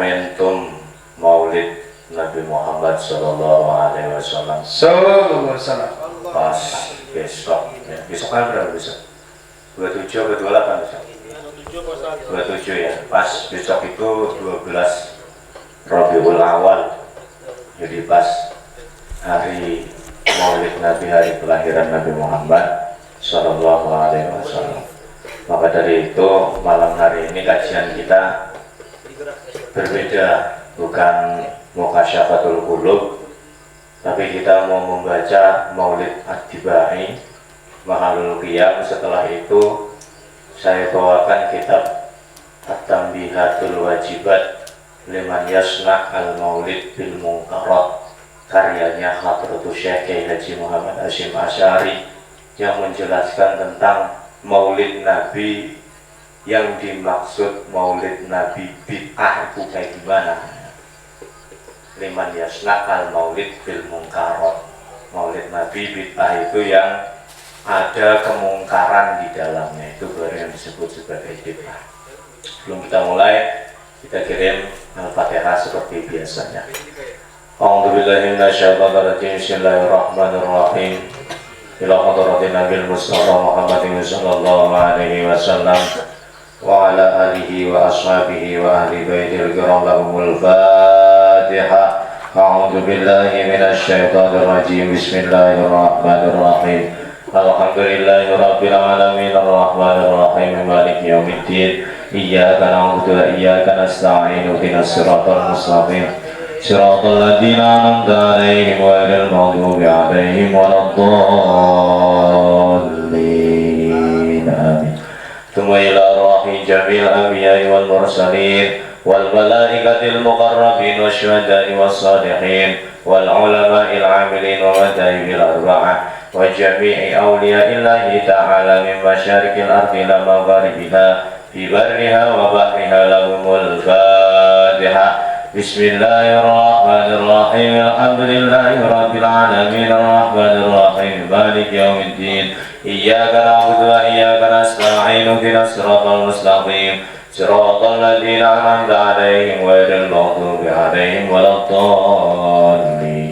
momentum Maulid Nabi Muhammad Sallallahu Alaihi Wasallam. Pas besok, ya. Besok kan berapa besok? 27 atau 28 besok? 27 ya. Pas besok itu 12 Rabiul Awal. Jadi pas hari Maulid Nabi, hari kelahiran Nabi Muhammad Sallallahu Alaihi Wasallam. Maka dari itu malam hari ini kajian kita berbeda, bukan Mukasyafatul Qulub, tapi kita mau membaca Maulid At-Tibai Mahalul Qiyam. Setelah itu saya bawakan kitab At-Tanbihatul Wajibat Liman Yasna' Al-Maulid Bil Munkarat, karyanya Hadratus Syekh Kiai Haji Muhammad Hasyim Asy'ari, yang menjelaskan tentang Maulid Nabi. Yang dimaksud Maulid Nabi bid'ah itu kayak gimana? Liman Yasna' Al-Maulid Bil Munkarat, Maulid Nabi bid'ah itu yang ada kemungkaran di dalamnya, itu baru yang disebut sebagai bid'ah. Sebelum kita mulai, kita kirim Al-Fatihah seperti biasanya. A'udzubillahi minasyaitonir rajim. Bismillahirrahmanirrahim. Ila hadratin Nabil Mustafa Muhammadin sallallahu alaihi wasallam wa ala alihi wa ashabihi wa ahli baitil kiram lahumul Fatihah. A'udzubillahi minasyaitonir rajim. Bismillahirrahmanirrahim. Alhamdulillahi rabbil alamin arrahmanir rahim maliki yaumiddin. Iyyaka na'budu wa iyyaka nasta'in. Ihdinas siratal mustaqim. Siratal ladzina an'amta 'alaihim ghairil maghdubi 'alaihim waladdallin. Amin. Tsumma ila ruhi jamil anbiya'i wal mursalin wal malaikatil muqarrabin wasyuhada'i was shalihin wal ulama'il 'amilin wa madhahibil arba'ah wa jami'i awliya'illahi ta'ala min masyariqil ardi ila magharibiha fi barriha wa bahriha lahumul Fatihah. Bismillahirrahmanirrahim. Alhamdulillahi rabbil alamin arrahmanir rahim maliki yaumiddin. Iyyaka na'budu wa iyyaka nasta'in. Ihdinas siratal mustaqim. Siratal ladzina an'amta 'alaihim ghairil maghdubi 'alaihim waladdallin.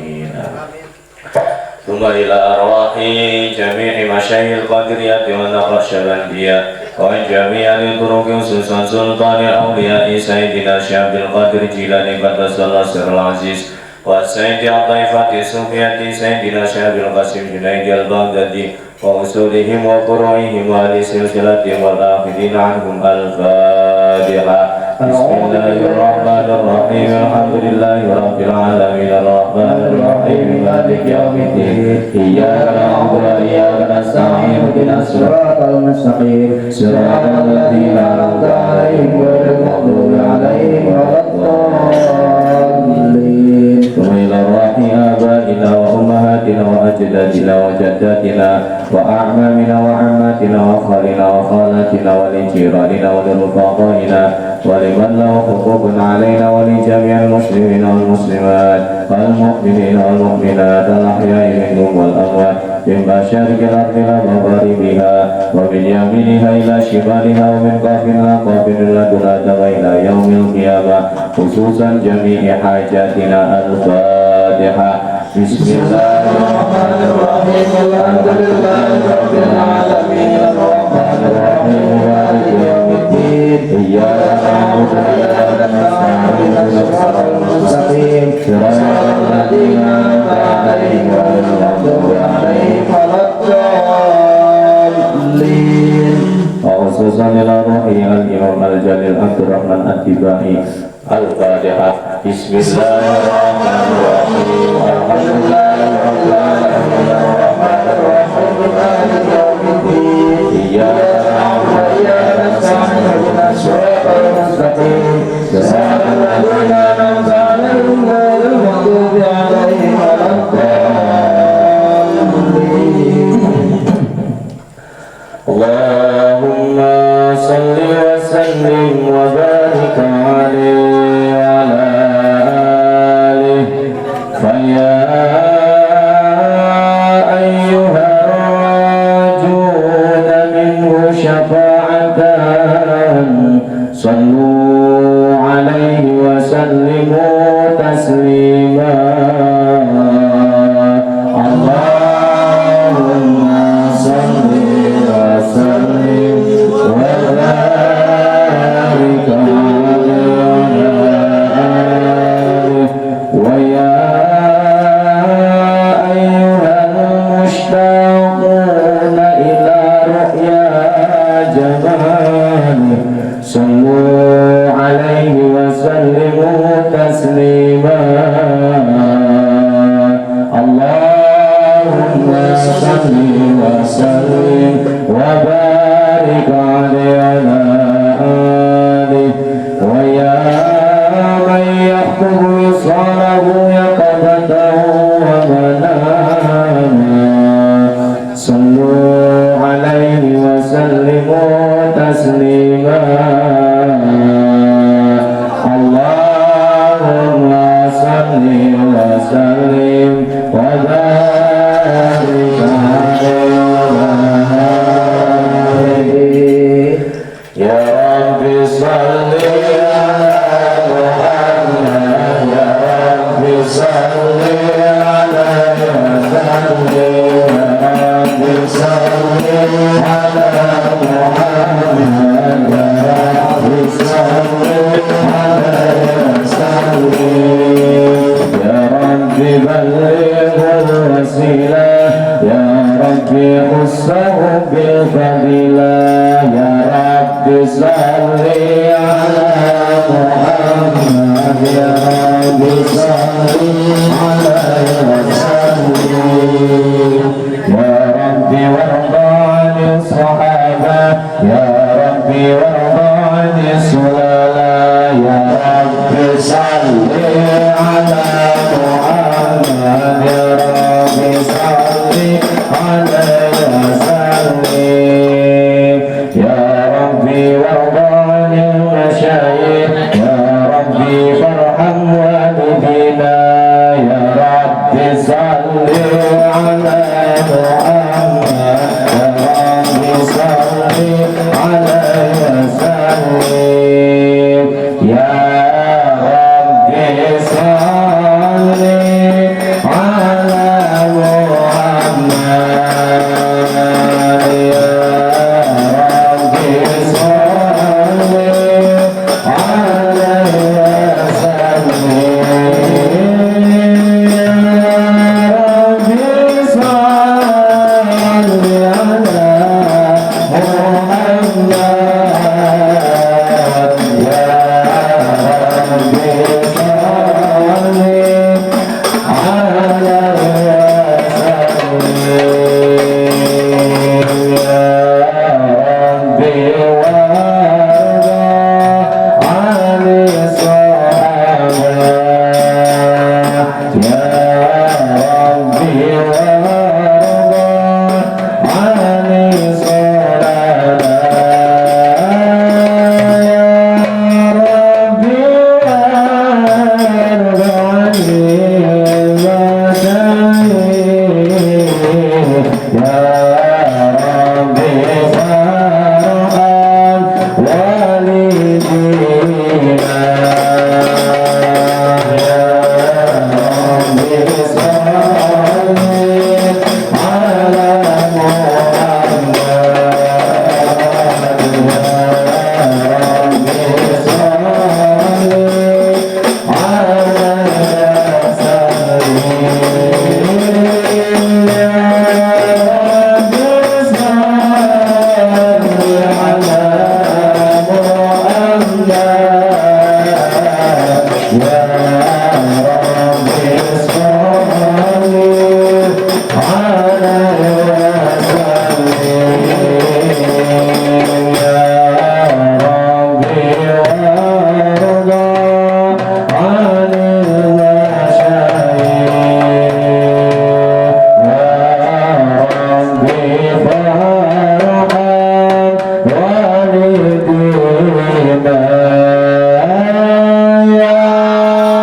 Tsumma ila arwahi jami'i masyayikhil qadiriyah wa naqsyabandiyah wa jami'al turuqi khususan sultanil awliya'i sayyidina Syekh Qadir Jilani qaddasallahu sirral aziz wa sayyidi at-taifati sufiyati sayyidina Syekh Qasim Junaidi al-Baghdadi wa usulihim wa furu'ihim wa li silsilatihim wal akhidina anhum al-Fatihah. Bismillahirrahmanirrahim. Alhamdulillahi rabbil alamin arrahmanir rahim maliki yaumiddin. Iyyaka na'budu wa iyyaka nasta'in. Ihdinas siratal mustaqim. Siratal ladzina an'amta 'alaihim ghairil maghdubi 'alaihim waladdallin. Wa ila ruhi abaina wa ummahatina wa ajdadina wa jaddatina wa a'mamina wa ammatina wa khalina wa khalatina wa li jiranina wa li rufaqaina wa liman lahu huququn 'alaina wa li jami'il muslimina wal muslimat wal mu'minina wal mu'minat al ahya'i minhum wal amwat min masyariqil ardi ila magharibiha wa min yaminiha ila shimaliha wa min qafin ila qafin ila dunata wa ila yaumil qiyamah khususan jami'i hajatina al-Fatihah. Bismillahirrahmanirrahim. Alhamdulillahi rabbil alamin arrahmanir rahim maliki yaumiddin. Iyyaka na'budu wa iyyaka nasta'in. Ihdinas siratal mustaqim. Siratal ladzina an'amta 'alaihim ghairil maghdubi 'alaihim waladdallin. Khususan ila ruhi al-imam al-jalil Abdurrahman At-Tibai. Al-Fatihah. Bismillahirrahmanirrahim. Alhamdulillahi rabbil alamin arrahmanir rahim maliki yaumiddin. Iyyaka na'budu wa iyyaka nasta'in. Ihdinas siratal mustaqim. Siratal ladzina an'amta 'alaihim ghairil maghdubi 'alaihim waladdallin. Allahumma shalli wa sallim wa barik 'alaihi فيا أيها الراجل وسلموا تسليما اللهم صل وسلم وبارك على ويا أيها المشتاقون إلى رؤيا جماله صلوا عليه وسلموا تسليما اللهم صل وسلم وبارك عليه ويا من يحكم وصاله يقظته ومناما صلوا عليه وسلموا تسليما اللهم صل وسلم وبارك عليه يا رب صل على محمد يا رب صل على وسلم يا رب صل على محمد يا رب صل على وسلم يا رب بلغ الوسيلة يا رب خصه بالفضيلة يا رب صل على محمد يا رب صل على وسلم يا رب وارض عن الصحابة يا رب وارض عن السلالة يا رب صل على محمد يا رب صل على وسلم يا ربي وارض عن المشايخ يا ربي فارحم والدينا يا رب صل على محمد يا رب صل على وسلم يا رب صل على محمد يا رب صل على وسلم يا رب صل على محمد يا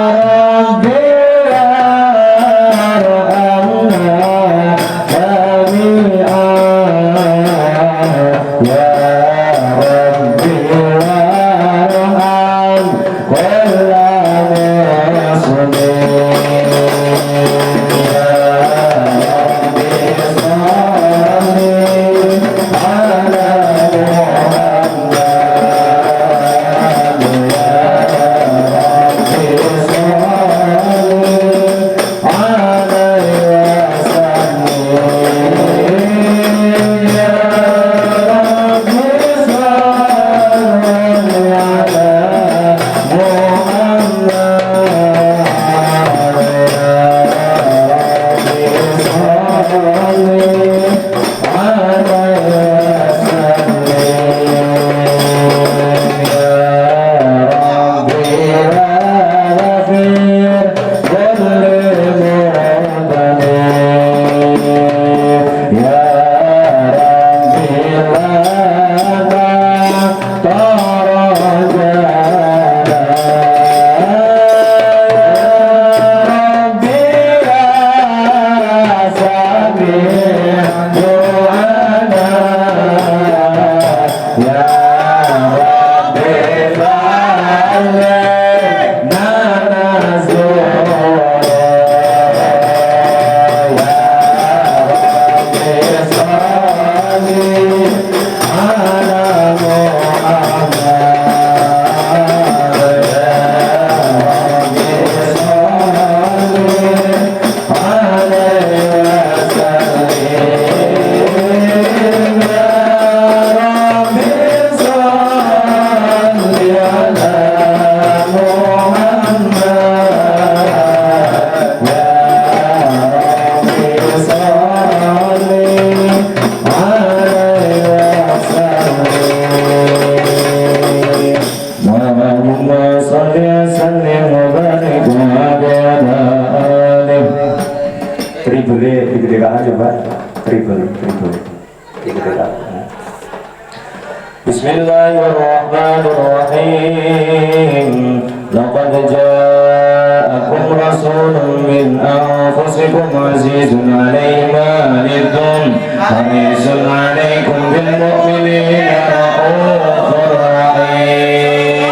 من أنفسكم عزيز عليه ما عنتم حريص عليكم بالمؤمنين رؤوف رحيم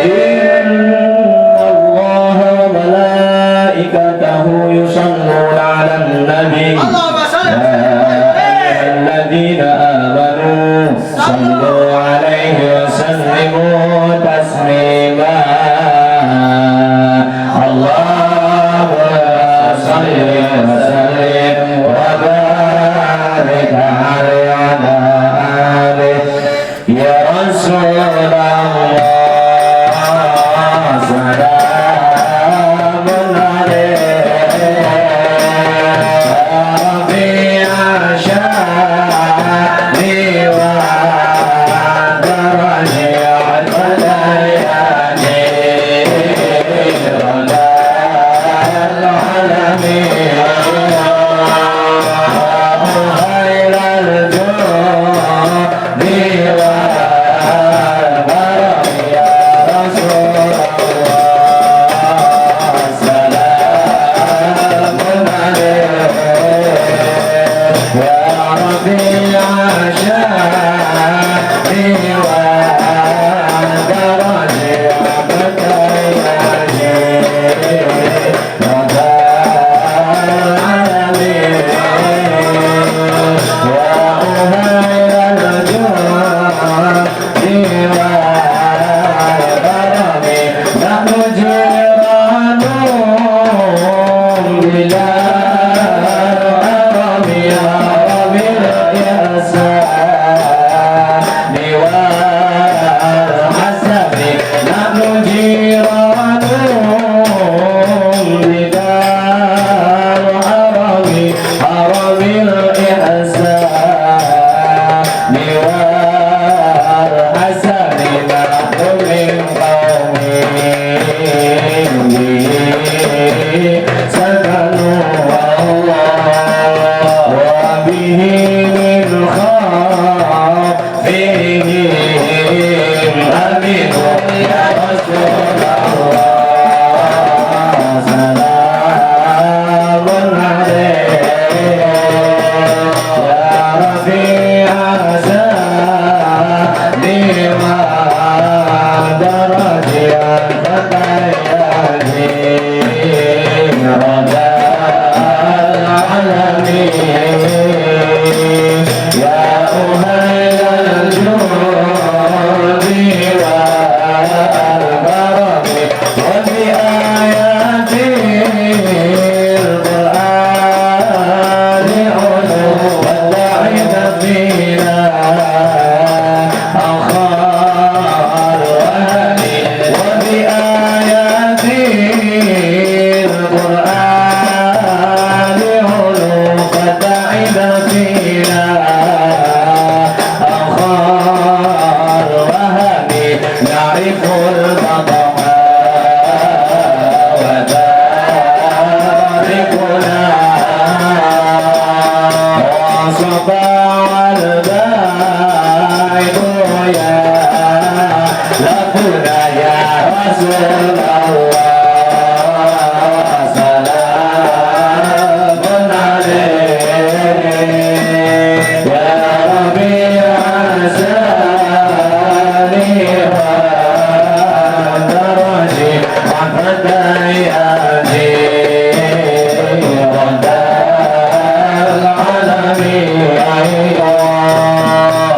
إن الله وملائكته يصلون على النبي يا أيها الذين آمنوا صلوا عليه وسلموا تسليما اللهم صل وسلم وبارك عليه وعلى آله يا رسول الله سلام عليك ربي عشاني ودرجي علياني رضا العالمين خير الجود والبرم يا رسول الله سلام عليك يا ربي عشاني ودرجي وبكياني رضا العالمين يا أهيل الجود والبرم نحن جيران بلا الحرم يا رب الإحسان والحسن نحن جيران بلا الحرم حرم الإحسان والحسن نحن من قومه سكنوا الله وبه من خوفهم أمنوا يا رسول الله سلام عليك يا رفيع زادي ودرجي الفتياني رضا العالمين يا أهيل الجود والبرم وبآيات القرآن علو واللعب فينا أخار وهني وبآيات القرآن علو فتعب فينا أخار وهني نعرف البطحاء وتاركنا وصفا البعيد يا لكنا يا رسول الله سلام عليك يا ربيع زاني ودرجي وفتياني رضا العالمين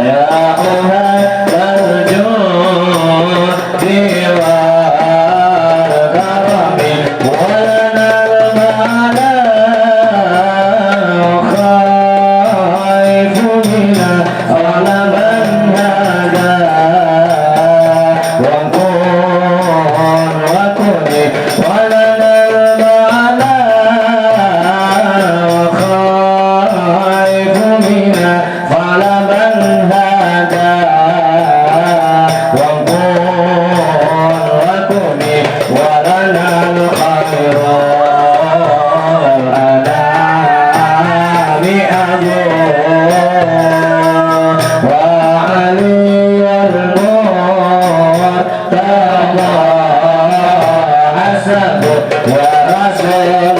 يا أهل الجود والكرم ولنا المعنى خائف منا غلبا هذا وكن ولنا المعنى خائف منا غلبا هذا وكن ولنا الخير الأنام أجر وعلي المرتضى حسب يا رسول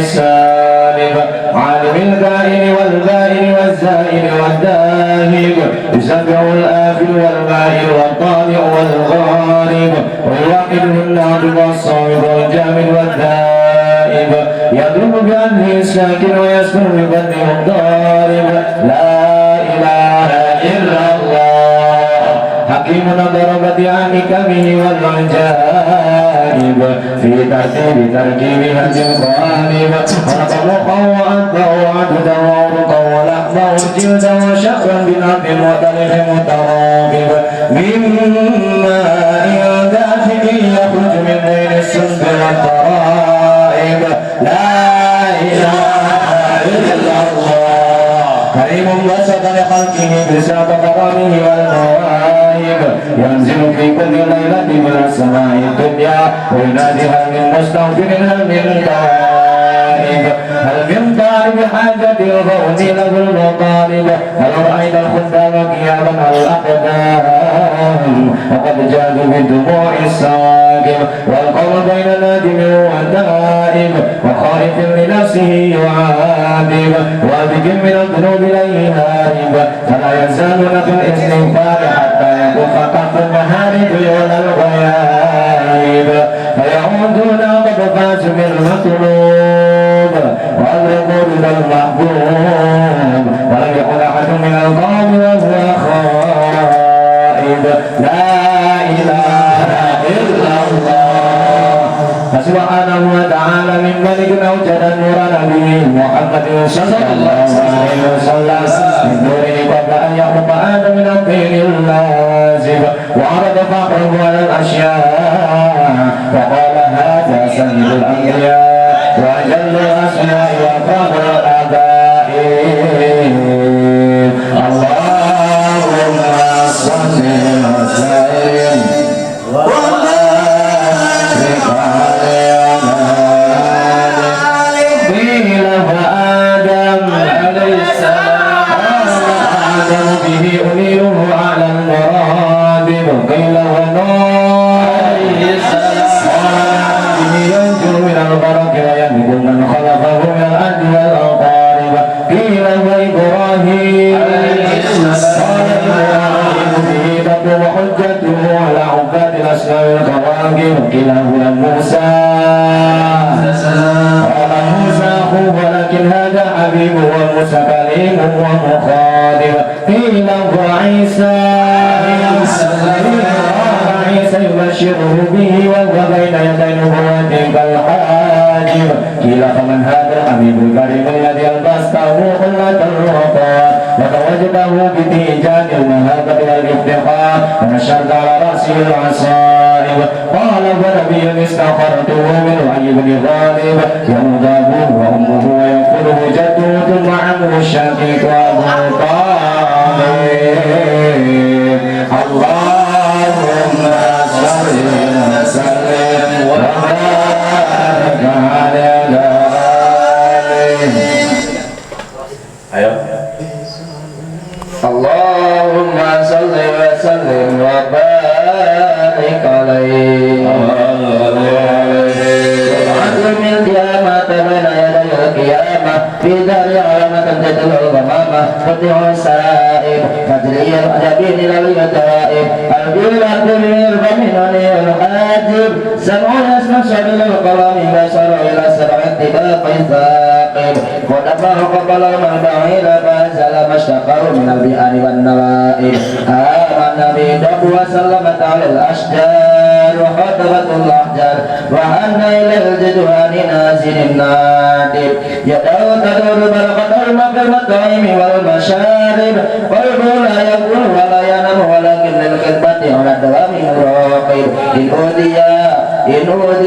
السالب عالم الكائن والبائن والزائر والذاهب يسبح الآخر والبائن والطالع والغارب ويوحده الناطق والصامت والجامد والذائب يضرب بأنه الساكن ويسكن بفضله الضارب لا إله إلا الله حكيم ضرب بعمكمه والعجائب في ترتيب تركيبها القالب خلق مخا وأنفه وعددا وعرقا ولحما وجلدا وشعرا بنبض مختلف متراكب من ماء دافئ يخرج من بين السلب والترائب لا إله إلا الله كريم وسط لخلقه بساط كرمه والمواهب ينزل في كل ليلة من السماء الدنيا وينادي هل من مستغفر هل من تائب هل من طالب حاجة الغون له المطالب هل رأيت الخدام قياما على الأقدام وقد جادوا بالدموع السواقب والقوم بين نادم وتائب وخائف لنفسه يعاتب وابق من الذنوب إليه هارب فلا يزالون في الاستغفار حتى يكف كف المهارب ولا الغيائب فيعودون قد فازوا بالمطلوب والركود المحبوب ولم يكن أحد من القوم وهو خائب لا إله إلا الله فسبحانه وتعالى من ملك أوجد نور نبيه محمد صلى الله عليه وسلم من نوره قبل أن يخلق آدم من الطين اللازب وعرض فقره على الأشياء وقال هذا سيد الأنبياء وأجل الأسماء وفخر الآباء اللهم صل وسلم وبارك على قيل فآدم عليه السلام آدم به أميره على المراتب قيل ونوح عليه السلام به ينجو من البرك ويملك من خلقه من الأرض والأقارب قيل وإبراهيم عليه السلام به تقوم حجته على عباد الأسماء والكواكب قيل هو موسى قال موسى أخوه ولكن هذا حبيبه وموسى كليمه ومخاطب قيل هو عيسى عيسى يبشره به وهو بين يدي نبوته كالحاجب قيل فمن هذا الحبيب الكريم الذي ألبسته خلة الوقار وتوجده بتيجان المهابة والافتخار ونشرت على رأسه العصائب قال فنبي استخرته من وحي بن غالب يموت أبوه وأمه وينقله جده ثم عمه الشقيق أبو طالب اللهم صل وسلم وبارك على Ayo. اللهم صل وسلم وبارك عليه وعلم القيامة بين يدي القيامة في دار علامة تدل الغمامة فتح السائب تجري الأدبين إلى اليتائب الجيل الكبير فمنني الحاجب سمع يسمع شبل القلم بشر إلى سبع اتباق ثاقب ودفع قبل المربع إلى فازل ما اشتقر من البئر والنوائب آمن بدب وسلمت على الأشجار وخطبت الأحجار وأن إلى الجدوان نازل النادب يدعو تدور برقة الماء المطعم والمشارب قلبه لا يقول ولا ينام ولكن للخدمة على الدوام مراقب إن أودي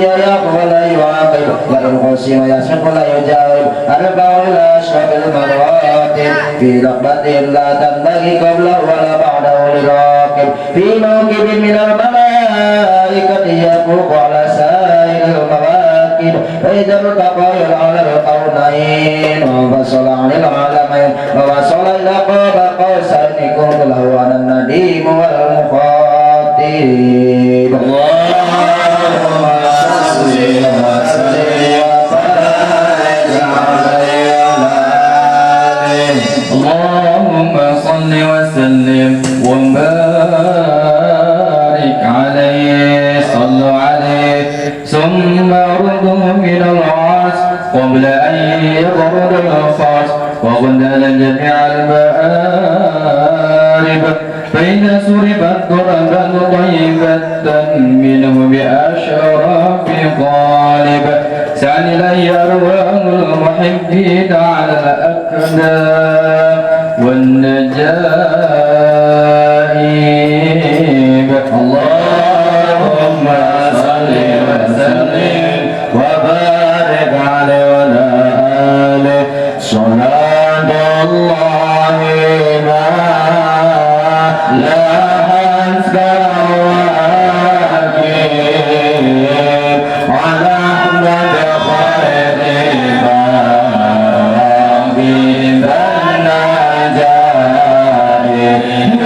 يقف ولا يعاقب وإن خصم يسمع ولا يجاوب أرفع إلى أشرف المراتب في رغبة لا تنبغي قبله ولا بعده لراكب في موكب من الملائكة يفوق على سائر المواكب فإذا ارتقى على القرنين وفصل عن العالمين ووصل إلى قاب قوسين كنت له أنا النديم والمخاطب اللهم صل وسلم وبارك ثم ردوا من العرس قبل أن يبرد الفرس وغدل جميع المآرب فإذا سربت تربا طيبة منه بأشراف قالب سعني لي أرواح المحبين على الأكدام والنجائب اللهم صل وسلم وبارك عليه وعلى آله صلاة الله ما لا أنسى على أحمد خير صلاة الله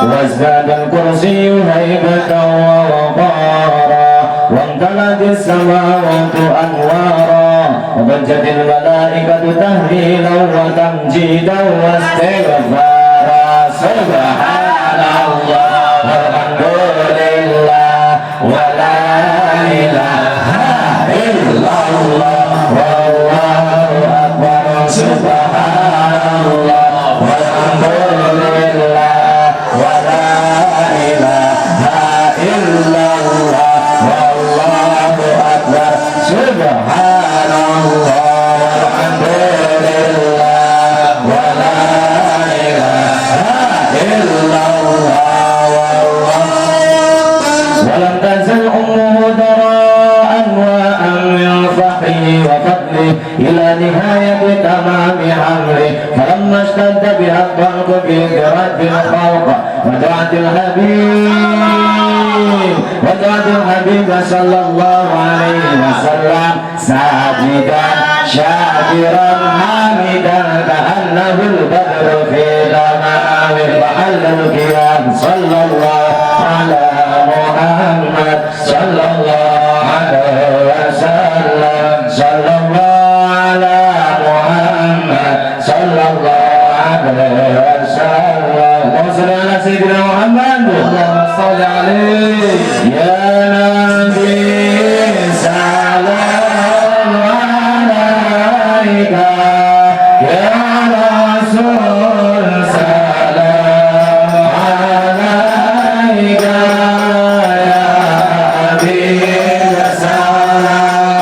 وازداد الكرسي هيبة ووقارا وامتلأت السماوات أنوارا وضجت الملائكة تهليلا وتمجيدا واستغفارا سبحان الله والحمد Habib Wajahul Habib sallallahu alaihi wasallam sajidan syakiran hamidan ka'annahul badru fi tamamil mahallul qiyam sallallahu ala Muhammad sallallahu alaihi wasallam sallallahu ala Muhammad sallallahu alaihi wasallam Allahumma sayyidina Muhammad Allahumma salli alaihi ya nabi salam alaika ya rasul salam alaika ya habib salam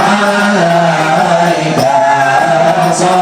alaika salam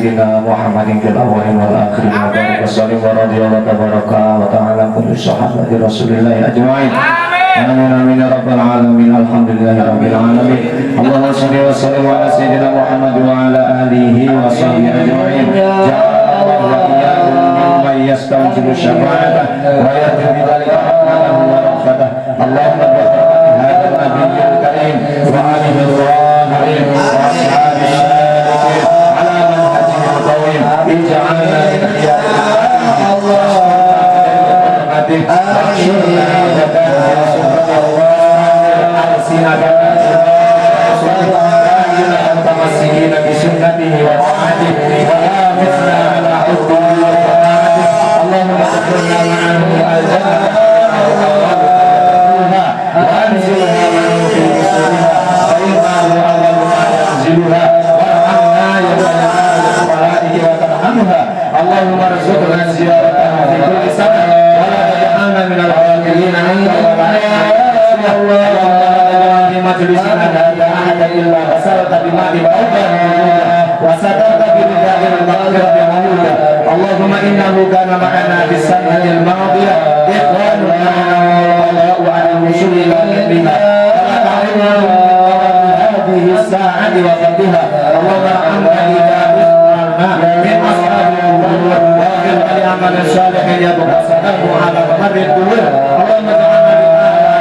sayyidina Muhammadin fil awwalin wal akhirin wa barik wasallim wa radiyallahu tabaraka wa ta'ala kulli sahabati Rasulillah ajma'in. Amin amin ya rabbal alamin. Alhamdulillahi rabbil alamin. Allahumma shalli wa sallim ala sayyidina Muhammad wa ala alihi wa sahbihi ajma'in. Ja'alna wa iyyakum mimman yastanjibu syafa'atah wa yahdi bidzalika rahmatahu wa rahmatah. Allahumma barik hadzal nabiyil karim wa alihi al-zahirin wa ashabihi ala manhajihil qawim. Ij'alna min khiyarih Allah. Allahumma arzuqna ziyaratahu fi kulli sana wa la taj'alna min al-ghafilin anta wa la ya Allah fi majlisina la ahada illa wasalta bima ba'da wa sadarta bi ridha'il maghfirah bi hamdika. Allahumma innahu kana ma'ana bis sanati al-madiyah ikhwanuna wa ala al-mushri ila bina wa ta'ala hadhihi as-sa'ati wa qadha. Allahumma amna min ashabi amal salih ya bukasanahu ala mabid duwir. Allahumma ta'ala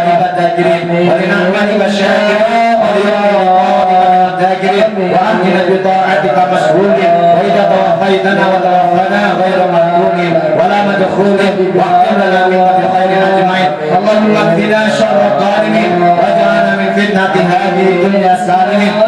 bina tajirin wa lina'malika syakirin wa lina'malika tajirin wa amina bita'atika mas'ulin wa idha tawafaitana wa tawafana ghairu madhulin wa la madkhulin wa akhirana minka bi khairin ajma'in. Allahumma qina syarra qalimin wa ja'alna min fitnati hadhihi dunya salimin wa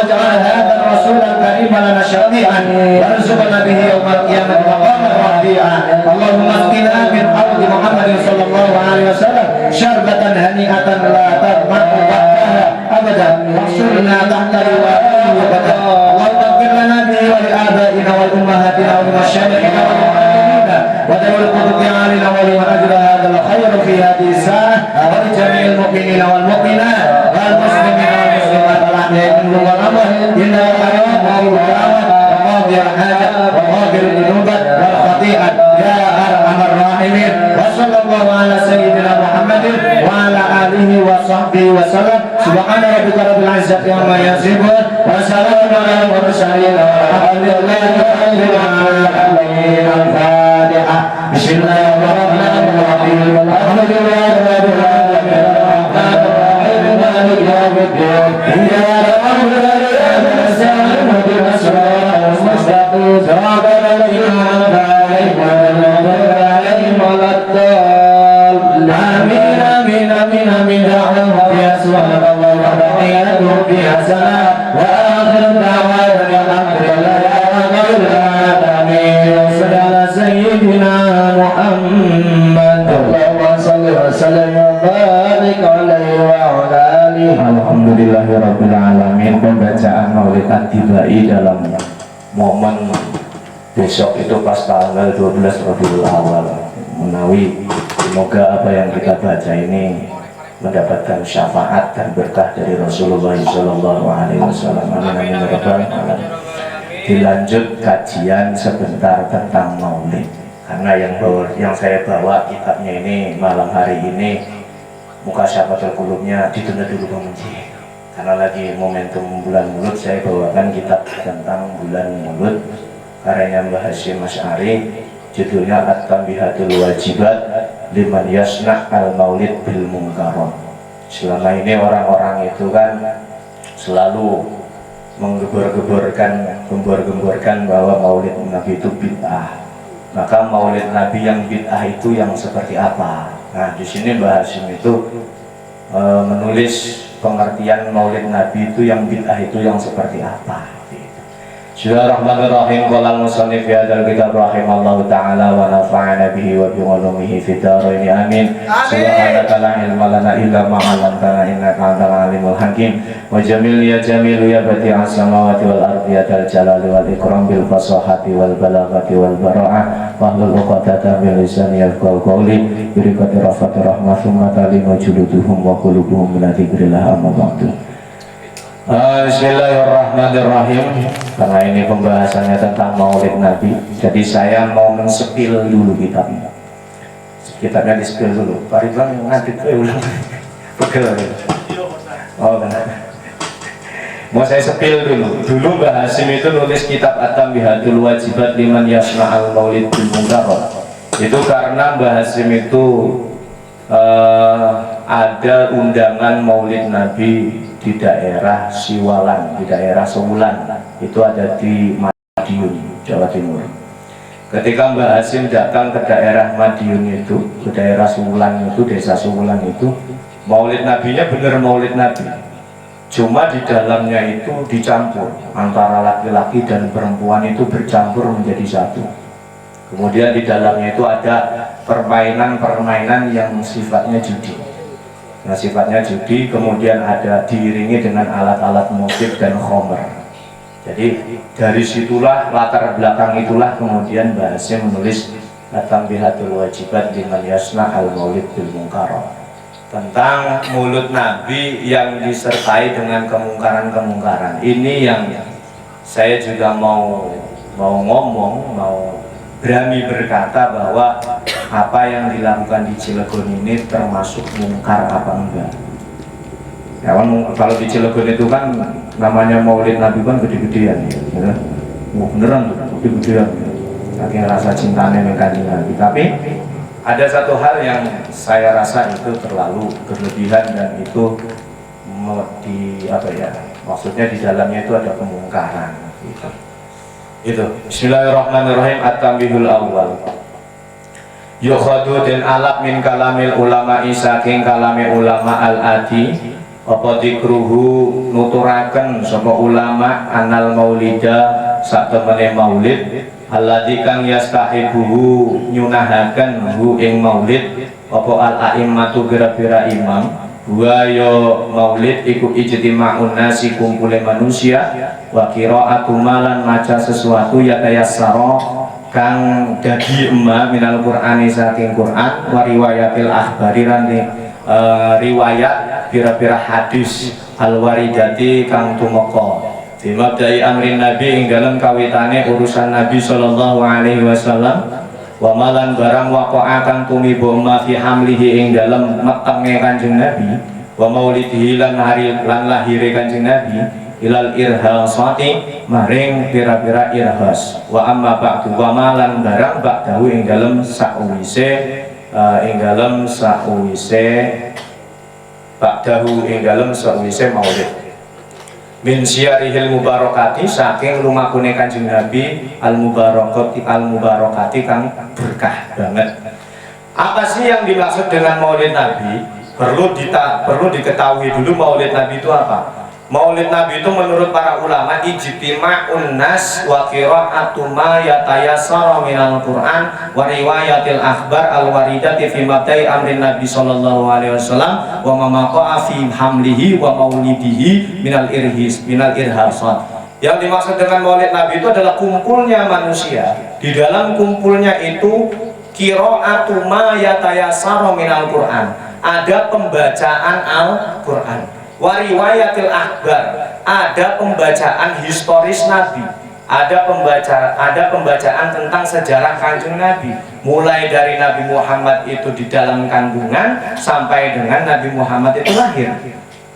ja'al hadha ar-rasul al-karim lana syafi'an warzuqna bihi yawmal qiyamati maqaman rafi'an. Allahumma asqina min hawdi Muhammadin sallallahu alaihi wasallam syarbatan hani'atan la tadma'u ba'daha abadan wahsurna tahta liwa'ihi abadan. Allahumma ighfir lana bihi wa li abaina wal ummahatina wa li masyayikhina wal mu'allimina wa dawil qutubi alina wa liman ajra hadzal khair fi hadhihi sa'ah wa li jami'il mu'minina wal mu'minat wal muslimina wal muslimat wal ahya'i minhum wal amwat innahu qaribun mujibud da'wat wa qadiyal hajat wa ghafirud dhunubat wal khati'at ya arhamar rahimin. Wa sallallahu ala sayyidina Muhammadin wa ala alihi wa sahbihi wa sallam. Subhana rabbika rabbil izzati amma yasifun wa salamun ala mursalin walhamdulillahi rabbil alamin. Al-Fatihah. Bismillahirrahmanirrahim. Alhamdulillahi rabbil alamin. Arrahmanirrahim. Maliki yaumiddin. Iyyaka na'budu wa iyyaka nasta'in. Ihdinas siratal mustaqim. Siratal ladzina an'amta 'alaihim ghairil maghdubi 'alaihim waladdallin. Amin amin amin amin. Ya subhanallah wa tahiyatuhu fiha salam wa akhiru da'wana alhamdulillahi rabbil alamin. Sallallahu sayyidina Muhammad. Allahumma shalli wa sallim wa barik alaihi wa ala alihi. Alhamdulillahi rabbil alamin. Pembacaan Maulid At-Tibai dalam momen besok itu pas tanggal 12 Rabiul Awal menawi semoga apa yang kita baca ini mendapatkan syafaat dan berkah dari Rasulullah Sallallahu Alaihi Wasallam. Amin amin ya rabbal alamin. Dilanjut kajian sebentar tentang Maulid karena yang saya bawa kitabnya ini malam hari ini Mukasyafatul Qulubnya ditunda dulu pemuji karena lagi momentum bulan Maulid. Saya bawakan kitab tentang bulan Maulid karyanya Mbah Hasyim Asy'ari, judulnya At-Tanbihatul Wajibat liman yasna al-maulid bil munkaron. Selama ini orang-orang itu kan selalu menggembor-gemborkan bahwa maulid Nabi itu bid'ah. Maka maulid Nabi yang bid'ah itu yang seperti apa? Nah, di sini Mbah Hasyim itu menulis pengertian maulid Nabi itu yang bid'ah itu yang seperti apa. Bismillahirrahmanirrahim. Qala al-musannif fi hadzal kitab rahimallahu ta'ala wa nafa'ana bihi wa bi ulumihi fid dharain amin. Subhanaka la ilma lana illa ma 'allamtana innaka antal alimul hakim. Wa jamil ya jamilu ya badi'as samawati wal ardi ya dal jalali wal ikram bil fasahati wal balaghati wal bara'ah wa hlul 'uqdatam min lisani yafqahu qawli bi rifati rafati rahmatum matalin wa juluduhum wa qulubuhum min dzikrillah amma ba'du. Bismillahirrahmanirrahim. Karena ini pembahasannya tentang Maulid Nabi, jadi saya mau men-spill dulu kitabnya. Kitabnya di-spill dulu. Pak Ridwan ngadit ulang. Pegel. Oh, benar. Mau saya spill dulu. Dulu Mbah Hasyim itu nulis kitab At-Tanbihatul Wajibat Liman Yasna'al Maulid bil Munkarat. Itu karena Mbah Hasyim itu ada undangan Maulid Nabi di daerah Siwalan, di daerah Sewulan, itu ada di Madiun, Jawa Timur. Ketika Mbah Hasyim datang ke daerah Madiun itu, ke daerah Sewulan itu, desa Sewulan itu, Maulid Nabinya bener Maulid Nabi, cuma di dalamnya itu dicampur antara laki-laki dan perempuan, itu bercampur menjadi satu. Kemudian di dalamnya itu ada permainan-permainan yang sifatnya judi. Nah, sifatnya judi, kemudian ada diiringi dengan alat-alat musik dan khomer. Jadi dari situlah, latar belakang itulah kemudian Mbah Hasyim menulis At-Tanbihatul Wajibat Liman Yasna'al Maulid bil Munkarat, tentang mulut Nabi yang disertai dengan kemungkaran-kemungkaran. Ini yang saya juga mau ngomong, mau berani berkata bahwa apa yang dilakukan di Cilegon ini termasuk mungkar apa enggak. Ya kan, kalau di Cilegon itu kan namanya Maulid Nabi kan gede-gedean, ya. Beneran tuh, gede-gedean. Saking rasa cintanya dengan Kanjeng Nabi. Tapi ada satu hal yang saya rasa itu terlalu berlebihan dan itu maksudnya di dalamnya itu ada kemungkaran. Itu Bismillahirrahmanirrahim. At-Tanbihul Awwal. Yukhadu dan alaq min kalamil ulama saking kalame ulama al-adi, apa dikruhu nuturaken sapa ulama anal maulida satemene maulid alladzi kang yastahibuhu nyunahaken hu ing maulid apa al-a'immatu pira-pira imam. Wa yo maulid iku ijtima'un nasi, kumpule manusia, wa qira'atu malan maca sesuatu ya tayassara kang dadi emma minal qur'ani saking Qur'an, wa riwayatil akhbari lan riwayat pira-pira hadis al-waridati kang tumeka fi mabda'i amrin nabi ing dalem kawitane urusan Nabi sallallahu alaihi wasallam, wa malan barang waqa'a kang tumiba ma fi hamlihi ing dalem metenge Kanjeng Nabi, wa maulidihi lan lahire Kanjeng Nabi ilal irhasati maring pira-pira irhas, wa amma ba'du wa malan barang ba'dahu ing dalem sakwise ba'dahu ing dalem sakwise maulid min syarihil mubarakati saking lumakune Kanjeng Nabi al mubarakati kang berkah banget. Apa sih yang dimaksud dengan maulid Nabi? Perlu diketahui dulu maulid Nabi itu apa. Maulid Nabi itu menurut para ulama ijtima'un nas wa qira'atu ma yatayassara minal Qur'an wa riwayatil akhbar al-waridati fi mabda'i amrin Nabi sallallahu alaihi wasallam wa ma maqa'a fi hamlihi wa maulidihi minal irhasat. Yang dimaksud dengan maulid Nabi itu adalah kumpulnya manusia. Di dalam kumpulnya itu qira'atu ma yatayassara minal Qur'an, ada pembacaan Al-Qur'an. Wariwayatil akhbar, ada pembacaan historis Nabi, ada pembacaan tentang sejarah Kanjeng Nabi, mulai dari Nabi Muhammad itu di dalam kandungan sampai dengan Nabi Muhammad itu lahir.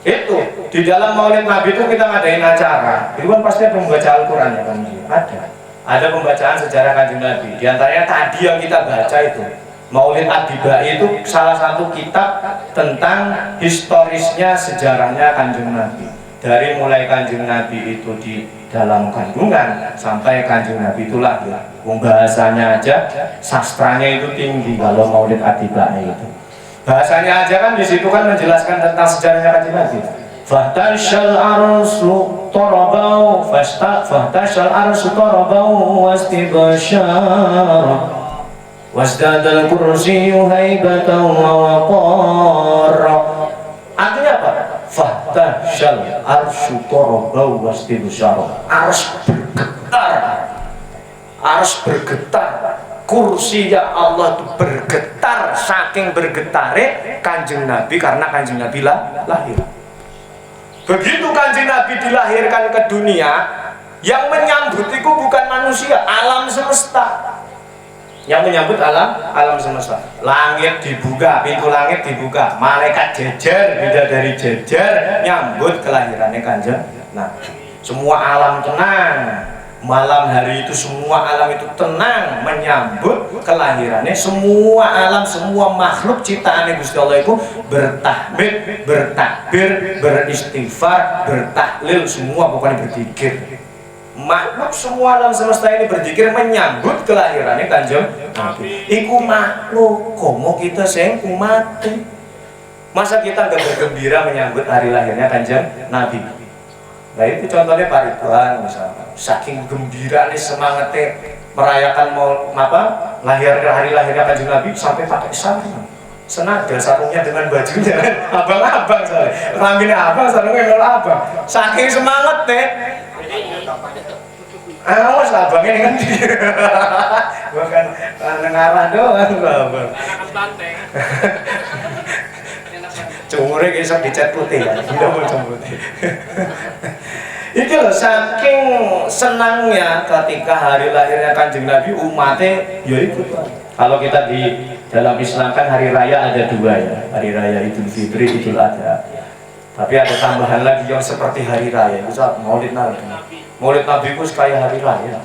Itu di dalam maulid Nabi itu kita ngadain acara, itu kan pasti ada membaca Al-Quran ya kan? Ada pembacaan sejarah Kanjeng Nabi. Di antaranya tadi yang kita baca itu Maulid Ad-Dibai, itu salah satu kitab tentang historisnya, sejarahnya Kanjeng Nabi. Dari mulai Kanjeng Nabi itu di dalam kandungan sampai Kanjeng Nabi itu lahir. Bahasanya aja, sastranya itu tinggi kalau Maulid Ad-Dibai itu. Bahasanya aja kan di situ kan menjelaskan tentang sejarahnya Kanjeng Nabi. Fahtashal arsu torabau, fahtashal arsu torabau wastibashara. Wasdadal kursiyyu haibatan wa waqara. Artinya apa? Fahtashal arsyu tarabau wastibshara. Ars bergetar. Kursi ya Allah itu bergetar, saking bergetare Kanjeng Nabi karena Kanjeng Nabi lahir. Begitu Kanjeng Nabi dilahirkan ke dunia, yang menyambut itu bukan manusia, alam semesta. Yang menyambut alam semesta. Langit dibuka, pintu langit dibuka, malaikat jejer, bidadari jejer nyambut kelahirannya Kanjeng Nabi. Semua alam tenang. Malam hari itu semua alam itu tenang menyambut kelahirannya. Semua alam, semua makhluk ciptaan Gusti Allah itu bertahmid, bertakbir, beristighfar, bertahlil, semua pokoknya berzikir. Makhluk semua alam semesta ini berzikir menyambut kelahirannya Kanjeng Nabi. Iku makhluk, komo kita sing umat. Masa kita nggak bergembira menyambut hari lahirnya Kanjeng Nabi? Nah itu contohnya Pak Ridwan misalnya, saking gembira nih semangatnya merayakan mau hari lahirnya Kanjeng Nabi sampai pakai sarung, senada sarungnya dengan bajunya, abang-abang soalnya, kelaminnya abang, sarungnya nol abang, saking semangat deh. Awas abangnya dengan dia, bukan ngarah doang abang. Cumurnya kisah dicat putih ya, tidak mau putih. Itu loh, saking senangnya ketika hari lahirnya Kanjeng Nabi, umatnya ya ikut. Kalau kita di dalam Islam kan hari raya ada dua ya, hari raya Idul Fitri, Idul Adha. Tapi ada tambahan lagi yang seperti hari raya, itu Maulid Nabi. Maulid Nabi itu kayak hari raya,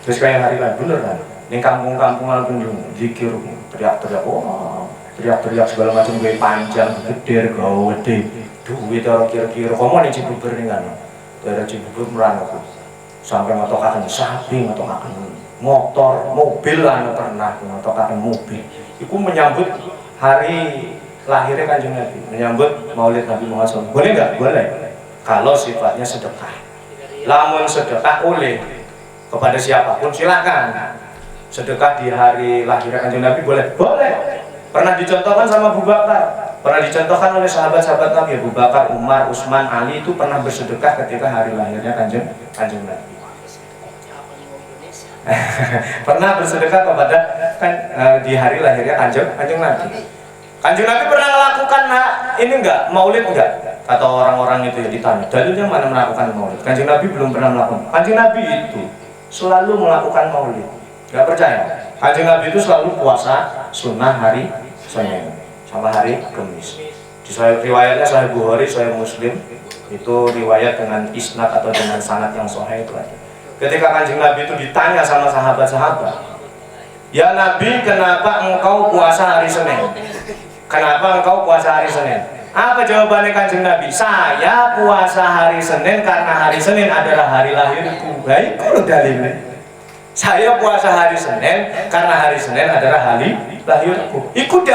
terus kayak hari raya, bener kan? Ini kampung-kampungan pun zikir, teriak-teriak, wah, teriak-teriak segala macam, gaya panjang, gede, gede, duit orang kira-kira, kamu nih Cibubur nih kan? Daerah Cibubur merana sampai ngotokakan sapi, ngotokakan motor, mobil lah pernah ngotokakan mobil. Itu menyambut hari lahirnya Kanjeng Nabi, menyambut Maulid Nabi Muhammad SAW. Boleh nggak? Boleh. Kalau sifatnya sedekah. Lamun sedekah oleh kepada siapapun silakan. Sedekah di hari lahirnya Kanjeng Nabi boleh? Boleh. Pernah dicontohkan sama Abu Bakar, pernah dicontohkan oleh sahabat-sahabat Nabi, Abu Bakar, Umar, Utsman, Ali itu pernah bersedekah ketika hari lahirnya Kanjeng Nabi. Pernah bersedekah kepada di hari lahirnya Kanjeng Nabi. Kanjeng Nabi pernah melakukan ini enggak, maulid enggak? Kata orang-orang itu ya ditanya, dalilnya mana melakukan maulid? Kanjeng Nabi belum pernah melakukan. Kanjeng Nabi itu selalu melakukan maulid. Enggak percaya? Kanjeng Nabi itu selalu puasa sunnah hari Senin sama hari Kamis. Di riwayatnya Sahih Bukhari, Sahih Muslim itu riwayat dengan isnad atau dengan sanad yang sahih itu ada. Ketika Kanjeng Nabi itu ditanya sama sahabat-sahabat, ya Nabi, kenapa engkau puasa hari Senin? Kenapa engkau puasa hari Senin? Apa jawabannya Kanjeng Nabi? Saya puasa hari Senin karena hari Senin adalah hari lahirku. Baik, kalau dalilnya. Saya puasa hari Senin karena hari Senin adalah hari lahirku. Ikut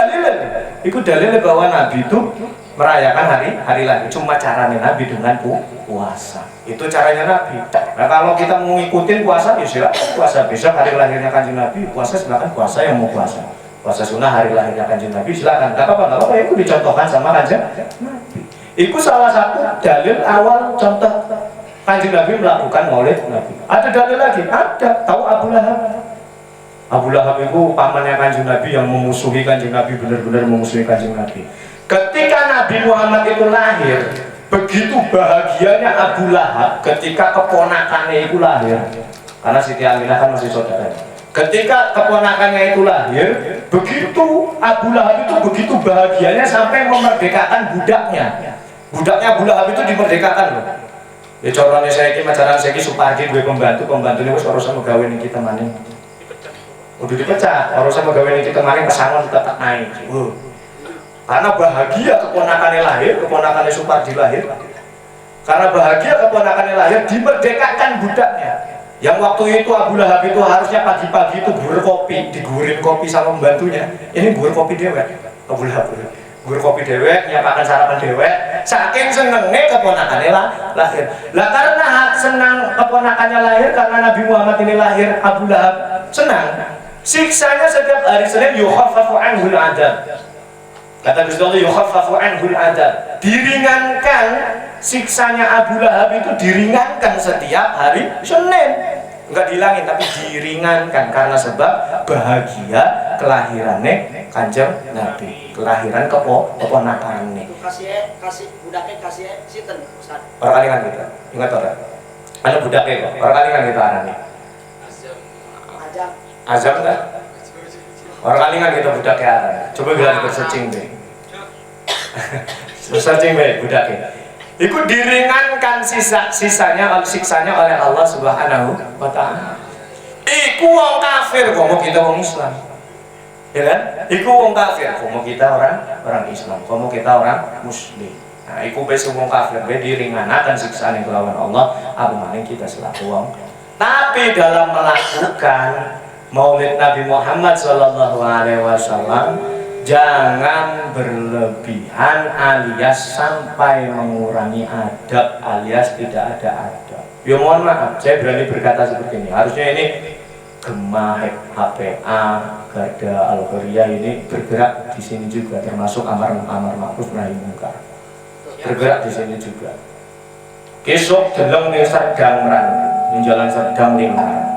dalilnya bahwa Nabi itu merayakan hari lahir. Cuma caranya Nabi dengan puasa. Itu caranya Nabi. Nah kalau kita mau ngikutin puasa, ya silakan puasa. Besok hari lahirnya Kanjeng Nabi, puasa silakan puasa yang mau puasa. Puasa sunnah hari lahirnya Kanjeng Nabi silakan. Gak apa-apa, itu dicontohkan sama Kanjeng Nabi. Itu salah satu dalil awal contoh Kanjeng Nabi melakukan maulid Nabi. Ada dalil lagi? Ada. Tahu Abu Lahab? Abu Lahab itu pamannya Kanjeng Nabi yang memusuhi Kanjeng Nabi, benar-benar memusuhi Kanjeng Nabi. Ketika Nabi Muhammad itu lahir, begitu bahagianya Abu Lahab ketika keponakannya itu lahir. Karena Siti Aminah kan masih saudaranya. Ketika keponakannya itu lahir, begitu Abu Lahab itu begitu bahagianya sampai memerdekakan budaknya. Budaknya Abu Lahab itu dimerdekakan loh. Ya corone saya ini macaran saya ini Supardi dua pembantunya wis ora sama gawe ning kita maning. Udah dipecah, ora sama gawe ning kita maning pesangon tetap naik. Karena bahagia keponakannya lahir, keponakannya Supardi lahir. Karena bahagia keponakannya lahir, dimerdekakan budaknya. Yang waktu itu Abu Lahab itu harusnya pagi-pagi itu gur kopi, digurin kopi sama pembantunya. Ini gur kopi dewek, Abu Lahab. Gur kopi dewek, nyapakan sarapan dewek. Saking senengnya keponakannya lahir. Lah karena senang keponakannya lahir, karena Nabi Muhammad ini lahir, Abu Lahab senang. Siksanya setiap hari Senin yukhaffafu anhul adab. Kata Gusti Allah yukhaffafu anhul adab. Diringankan siksanya Abu Lahab itu diringankan setiap hari Senin. enggak dihilangin tapi diringankan karena sebab bahagia kelahirannya Kanjeng Nabi, kelahiran keponakannya. Itu kasih budaknya kasih sinten Ustaz. Orang kali kan kita ingat orang ada budaknya kok orang kali kan kita arani Azam kan orang kali kan kita budaknya arani coba bilang searching deh searching deh budaknya itu diringankan siksanya oleh Allah Subhanahu wa Ta'ala. Iku wong kafir kok mau kita wong Islam, ya kan? Iku wong kafir kok mau kita orang Islam, kok mau kita orang Muslim. Nah, iku besok wong kafir be diringankan siksaan yang lawan Allah, apa maning kita selaku wong. Tapi dalam melakukan Maulid Nabi Muhammad SAW jangan berlebihan alias sampai mengurangi adab alias tidak ada adab. Ya mohon maaf, saya berani berkata seperti ini. Harusnya ini Gemah, HPA, Garda Al-Ghuriyah ini bergerak di sini juga, termasuk amar ma'ruf nahi munkar. Bergerak di sini juga. Besok deleng ning Serdang ran, ning Jalan Serdang Lingkar.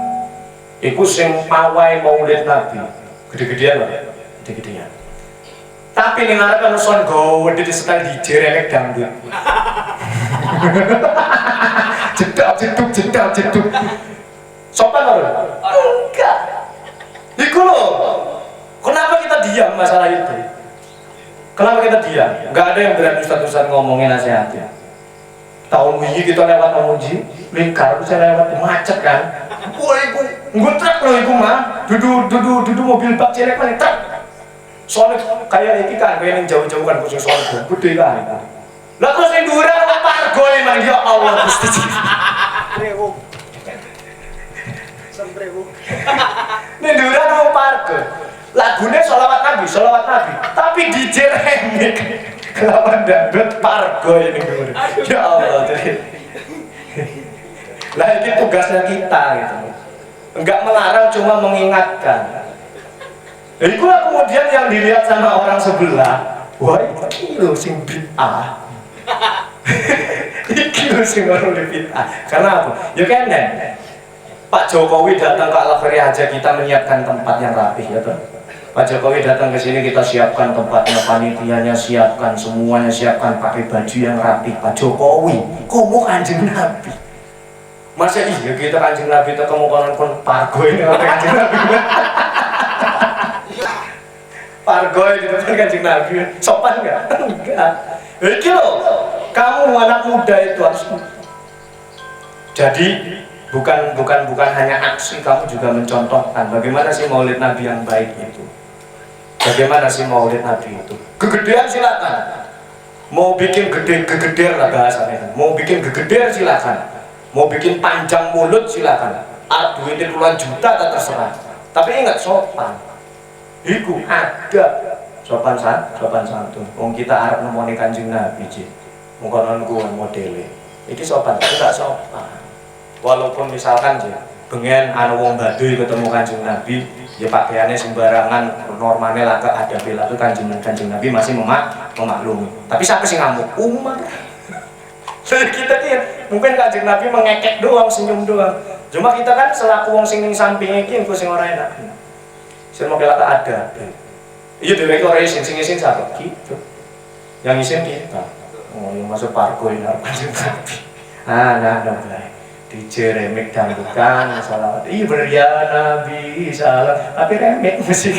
Iku sing pawai Maulid Nabi. Gede-gedean loh, gede-gedean. Tapi ning arep ana son gowedhe di setel DJ remek dangdut. Jeduk. Sopan lho? Enggak. Iku lho. Kenapa kita diam masalah itu? Kenapa kita diam? Enggak ada yang berani ustaz-ustaz ngomongin nasihatnya. Tahun ini kita lewat memuji Lingkar, bisa lewat macet kan? Wah, iku ngutrak lho iku mah. Dudu mobil bak cilik mana truk. Soalnya kayak ini kan, kayak yang jauh-jauh kan kucing soalnya gede kan. Lah terus yang dura apa pargo emang ya Allah Gusti. Brewuk. Sembrewuk. Ini dura apa pargo. Lagunya sholawat Nabi, tapi DJ remix. Kelawan dangdut pargo ini dura. Ya Allah. Lah ini tugasnya kita gitu. Enggak melarang, cuma mengingatkan. Itulah kemudian yang dilihat sama orang sebelah. Wah, iki lho sing bid'ah. Iki lho sing ora bid'ah. Karena apa? Ya kan Pak Jokowi datang ke Al-Ghuriyah aja kita menyiapkan tempat yang rapih ya toh. Pak Jokowi datang ke sini kita siapkan tempatnya, panitianya siapkan, semuanya siapkan, pakai baju yang rapih. Pak Jokowi, komo Kanjeng Nabi. Masa iya kita Kanjeng Nabi kita konon pargo ini orang Kanjeng Nabi. Pargoy di depan Kanjeng Nabi, sopan nggak? Enggak. Iki loh, kamu anak muda itu harus. Jadi bukan hanya aksi, kamu juga mencontohkan bagaimana sih Maulid Nabi yang baik itu. Bagaimana sih Maulid Nabi itu? Kegedean silakan. Mau bikin gegeder lah bahasanya. Mau bikin gegeder silakan. Mau bikin panjang mulut silakan. Duitnya puluhan juta tak terserah. Tapi ingat sopan. Iku ada sopan santun. Wong kita arep nemoni Kanjeng Nabi ji. Mungkonon ku modele. Iki sopan, tapi gak sopan. Walaupun misalkan ji, bengen anu wong Baduy ketemu Kanjeng Nabi, ya pakaiannya sembarangan, normalnya lah ada bela tuh Kanjeng Nabi masih memaklumi. Tapi siapa sih ngamuk? Umar. Kita nih, mungkin Kanjeng Nabi mengekek doang, senyum doang. Cuma kita kan selaku wong sing ning sampinge iki engko sing ora enak. Saya mau bilang ada. Iya dewe kok isin sing isin siapa? Gitu. Yang isin kita. Oh, yang masuk pargo ini harus Kanjeng Nabi. Nah, baik. DJ remix dangdutan salah. Iya bener ya Nabi salah. Tapi remix musik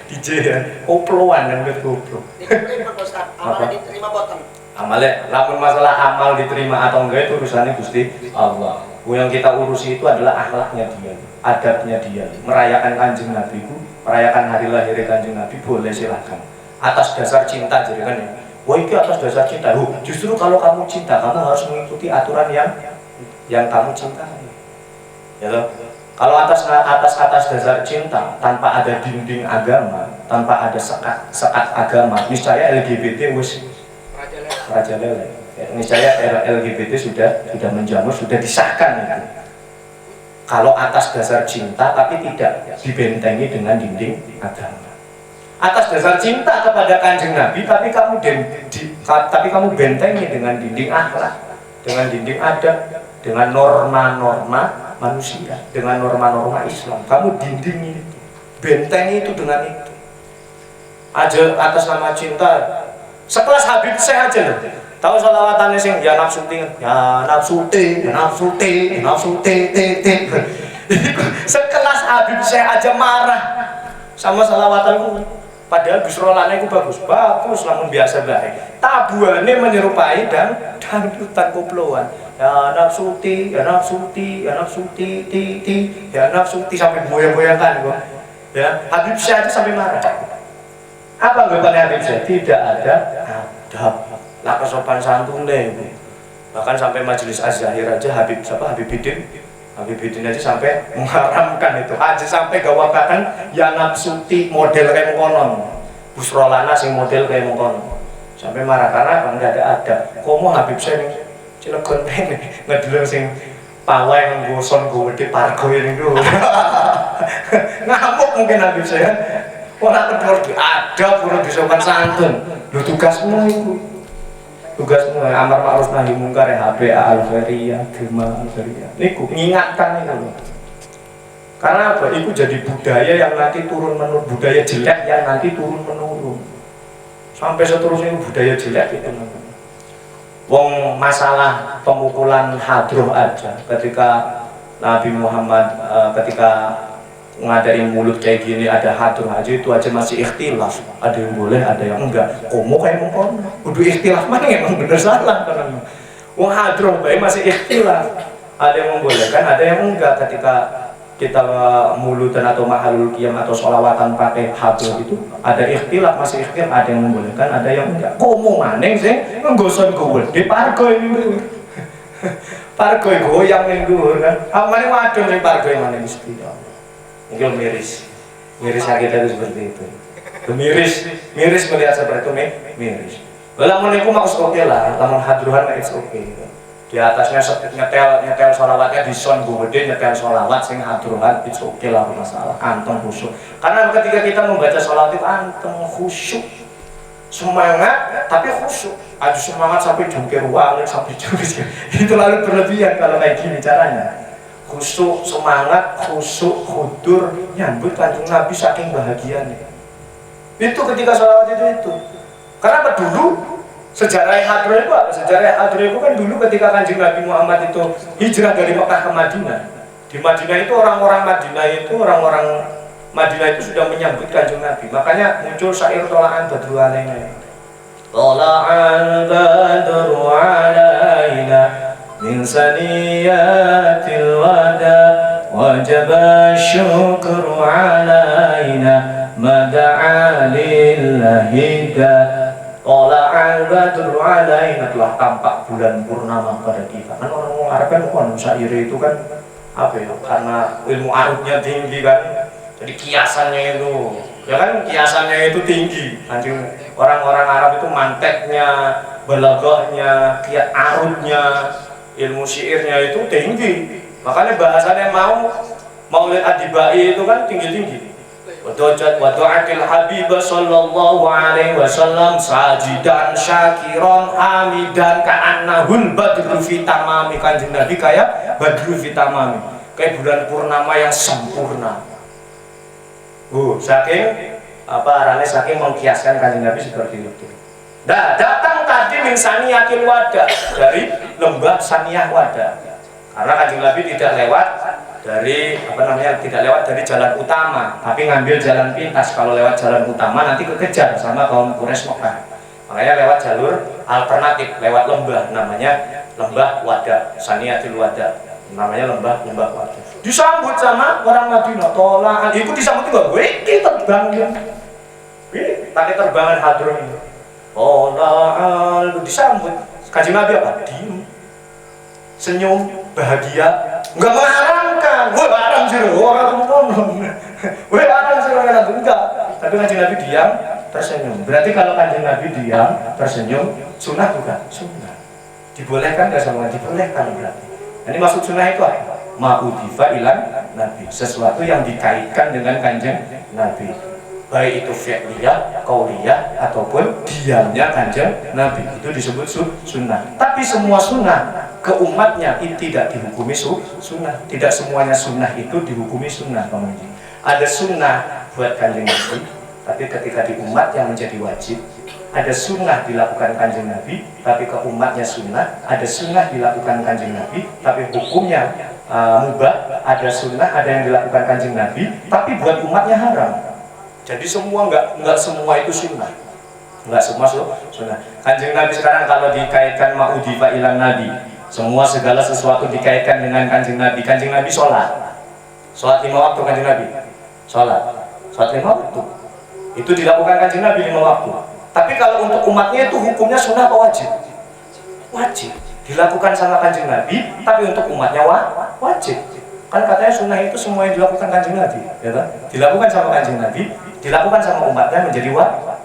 DJ ya. Koploan dangdut koplo. Diterima Ustaz, amalnya diterima boten. Amalnya, lamun masalah amal diterima atau enggak itu urusannya Gusti Allah. Yang kita urusi itu adalah akhlaknya dia, adabnya dia. Merayakan Kanjeng Nabi itu, merayakan hari lahir Kanjeng Nabi boleh silakan. Atas dasar cinta jadi kan ya. Wah itu atas dasar cinta. Justru kalau kamu cinta, kamu harus mengikuti aturan yang kamu cintai. Ya toh? Kalau atas dasar cinta, tanpa ada dinding agama, tanpa ada sekat agama, niscaya LGBT wis raja lele. Niscaya LGBT sudah menjamur, sudah disahkan itu. Kalau atas dasar cinta tapi tidak dibentengi dengan dinding agama. Atas dasar cinta kepada Kanjeng Nabi tapi kamu bentengi dengan dinding akhlak. dengan dinding adat, dengan norma-norma manusia, dengan norma-norma Islam. Kamu dinding itu, bentengi itu dengan itu. Aja atas nama cinta, sekelas Habib Syekh aja loh. Tahu selawatannya sing ya nafsuti, ya nafsuti, ya nafsuti, ya nafsuti, sekelas Habib Syekh aja marah sama selawatanku. Padahal Busrolane itu bagus, namun biasa baik. Tabuannya menyerupai dan dangdutan koploan. Ya nafsuti, ya nafsuti, ya nafsuti, ya nafsuti sampai goyang-goyangkan kok. Ya Habib Syekh aja sampai marah. Apa anggapannya Habib Syekh? Tidak ada adab. Lah kesopan santun deh. Bahkan sampai majelis Az-Zahir aja Habib Bidin aja sampai mengharamkan itu. Aja sampai gawakakan ya nafsuti model kayak mengkonon. Busrolana sing model kayak mengkonon. Sampai marah karena enggak ada adab. Komo Habib Syekh ning Cilegon rene ngedeleng sing pawai nggoson gede pargo ini dulu. Ngamuk mungkin Habib Syekh. Ora kedor adab ora disopan santun. Lho tugasmu iku. Tugasmu amar ma'ruf nahi mungkar HBA Al-Khairiyah, Gema Al-Khairiyah. Niku mengingatkan itu. Karena apa? Itu jadi budaya yang nanti turun menurun, budaya jelek yang nanti turun menurun. Sampai seterusnya budaya jelek itu. Wong masalah pemukulan hadroh aja ketika Nabi Muhammad ketika ngadain mulut kayak gini ada hadroh aja itu aja masih ikhtilaf, ada yang boleh ada yang enggak. Komo kayak mengkon kudu ikhtilaf mana emang bener salah karena wong hadroh bae masih ikhtilaf, ada yang membolehkan ada yang enggak. Ketika kita mulutan atau mahalul qiyam atau sholawatan pakai hadroh itu ada ikhtilaf, masih ikhtilaf, ada yang membolehkan ada yang enggak. Komo maneng sih nggoson gede pargo ini pargo goyang ning dhuwur kan amane wadon ning pargo maneng mesti itu miris kita itu seperti itu. Miris melihat seperti itu miris. Lamun niku maksud oke lah, lamun hadruhan it's okay. Di atasnya nyetel sholawatnya di sound gede, nyetel sholawat sing hadruhan it's okay lah, masalah. Anteng khusyuk. Karena ketika kita membaca sholawat itu anteng khusyuk, semangat tapi khusyuk. Aju semangat sampai jungkir balik sampai jungkir. Itu lalu berlebihan kalau kayak gini caranya. Khusyuk, semangat, khusyuk, khudur, nyambut Kanjeng Nabi saking bahagianya. Itu ketika sholawat itu. Karena apa dulu sejarah hadroh itu apa? Sejarah hadroh itu kan dulu ketika Kanjeng Nabi Muhammad itu hijrah dari Mekah ke Madinah. Di Madinah itu orang-orang Madinah itu sudah menyambut Kanjeng Nabi. Makanya muncul syair tola'an badru alaina. Tola'an badru alaina min saniyatil wada wajaba syukru alaina mada'a lillahi da tola'al badru alaina, telah tampak bulan purnama pada kita. Kan orang Arab kan syair itu kan apa ya, karena ilmu arutnya tinggi kan, jadi kiasannya itu ya kan kiasannya itu tinggi. Nanti orang-orang Arab itu manteknya, balaghahnya, kiat arutnya, ilmu syairnya itu tinggi. Makanya bahasanya Maulid Adibai itu kan tinggi-tinggi. Wada'atil Habibah sallallahu alaihi wasallam sajidan syakiran hamidan ka'annahul badru fi tamami. Kanjeng Nabi kayak badru fi tamami, kayak bulan purnama yang sempurna. Saking mengkiaskan Kanjeng Nabi seperti itu. Nah, datang tadi min Saniyatil Wada, dari lembah Saniyah Wada. Karena Kanjeng Nabi tidak lewat dari jalan utama, tapi ngambil jalan pintas. Kalau lewat jalan utama nanti kekejar sama kaum Quraisy Mekah. Makanya lewat jalur alternatif, lewat lembah, namanya lembah Wada, Saniyatil Wada. Namanya lembah Wada. Disambut sama orang Madinah, tolak. Itu disambut juga, wih terbang ya. Pakai terbangan hadroh ini. Tolak, disambut. Kanjeng Nabi apa? Diem, senyum, bahagia. Enggak mengharamkan, haram sih, orang ngomong, haram sih orang enggak. Tapi Kanjeng Nabi diam, tersenyum. Berarti kalau Kanjeng Nabi diam, tersenyum, sunnah bukan? Sunnah. Dibolehkan nggak sama? Dibolehkan berarti. Ini maksud sunnah itu apa? Ma'udifa ilan Nabi, sesuatu yang dikaitkan dengan Kanjeng Nabi, baik itu fi'liyah, qauliyah, ataupun diamnya Kanjeng Nabi, itu disebut sunnah. Tapi semua sunnah ke umatnya itu tidak dihukumi sunnah. Tidak semuanya sunnah itu dihukumi sunnah, teman-teman. Ada sunnah buat kanjeng Nabi, tapi ketika di umat yang menjadi wajib. Ada sunnah dilakukan kanjeng Nabi, tapi ke umatnya sunnah. Ada sunnah dilakukan kanjeng Nabi, tapi hukumnya mubah. Ada sunnah, ada yang dilakukan kanjeng Nabi, tapi buat umatnya haram. Jadi semua nggak semua itu sunnah. Nggak semua sunnah. Kanjeng Nabi sekarang kalau dikaitkan ma'udhifa ilan Nabi, semua segala sesuatu dikaitkan dengan kanjeng Nabi. Kanjeng Nabi sholat 5 waktu kanjeng Nabi. Sholat 5 waktu. Itu dilakukan kanjeng Nabi 5 waktu. Tapi kalau untuk umatnya itu hukumnya sunnah atau wajib? Wajib. Dilakukan sama kanjeng Nabi, tapi untuk umatnya wajib. Kan katanya sunnah itu semua yang dilakukan kanjeng Nabi, ya kan? Dilakukan sama kanjeng Nabi, dilakukan sama umatnya menjadi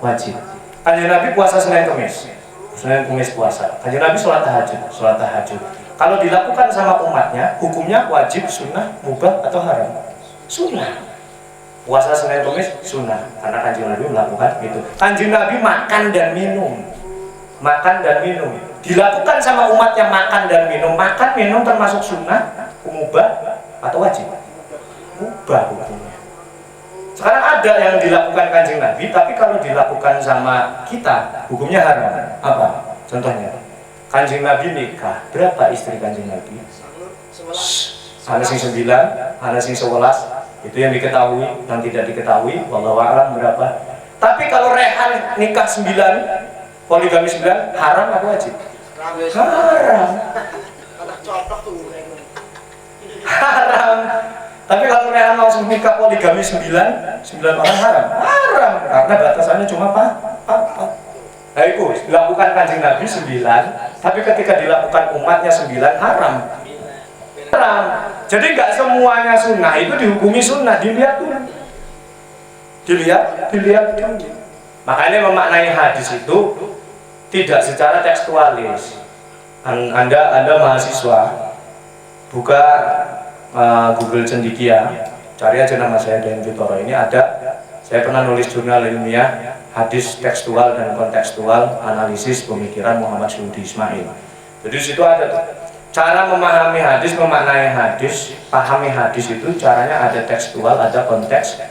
wajib. Kanjeng Nabi puasa Senin Kamis puasa. Kanjeng Nabi sholat tahajud. Kalau dilakukan sama umatnya, hukumnya wajib, sunnah, mubah atau haram? Sunnah. Puasa Senin Kamis sunnah, karena kanjeng Nabi melakukan itu. Kanjeng Nabi makan dan minum dilakukan sama umatnya. Makan minum termasuk sunnah, mubah atau wajib? Mubah hukumnya. Sekarang ada yang dilakukan kanjeng Nabi, tapi kalau dilakukan sama kita hukumnya haram. Apa contohnya? Kanjeng Nabi nikah, berapa istri kanjeng Nabi? 11. Ada sing 9, ada sing 11. Itu yang diketahui, yang tidak diketahui wallahu a'lam berapa. Tapi kalau rehan nikah 9, poligami 9, haram atau wajib? Haram. Kata coplok tuh. Haram. Tapi kalau rehan langsung nikah poligami 9 orang haram. Haram karena batasannya cuma apa? Nah itu dilakukan kanjeng Nabi 9, tapi ketika dilakukan umatnya 9 haram. Jadi nggak semuanya sunnah itu dihukumi sunnah. Dilihat dulu. Makanya memaknai hadis itu tidak secara tekstualis. Anda mahasiswa buka Google Cendikia, cari aja nama saya dan Vitoro. Ini ada. Saya pernah nulis jurnal ilmiah hadis tekstual dan kontekstual analisis pemikiran Muhammad Syuudi Ismail. Jadi situ ada tuh. Cara memahami hadis, memaknai hadis, pahami hadis itu caranya ada tekstual, ada konteks.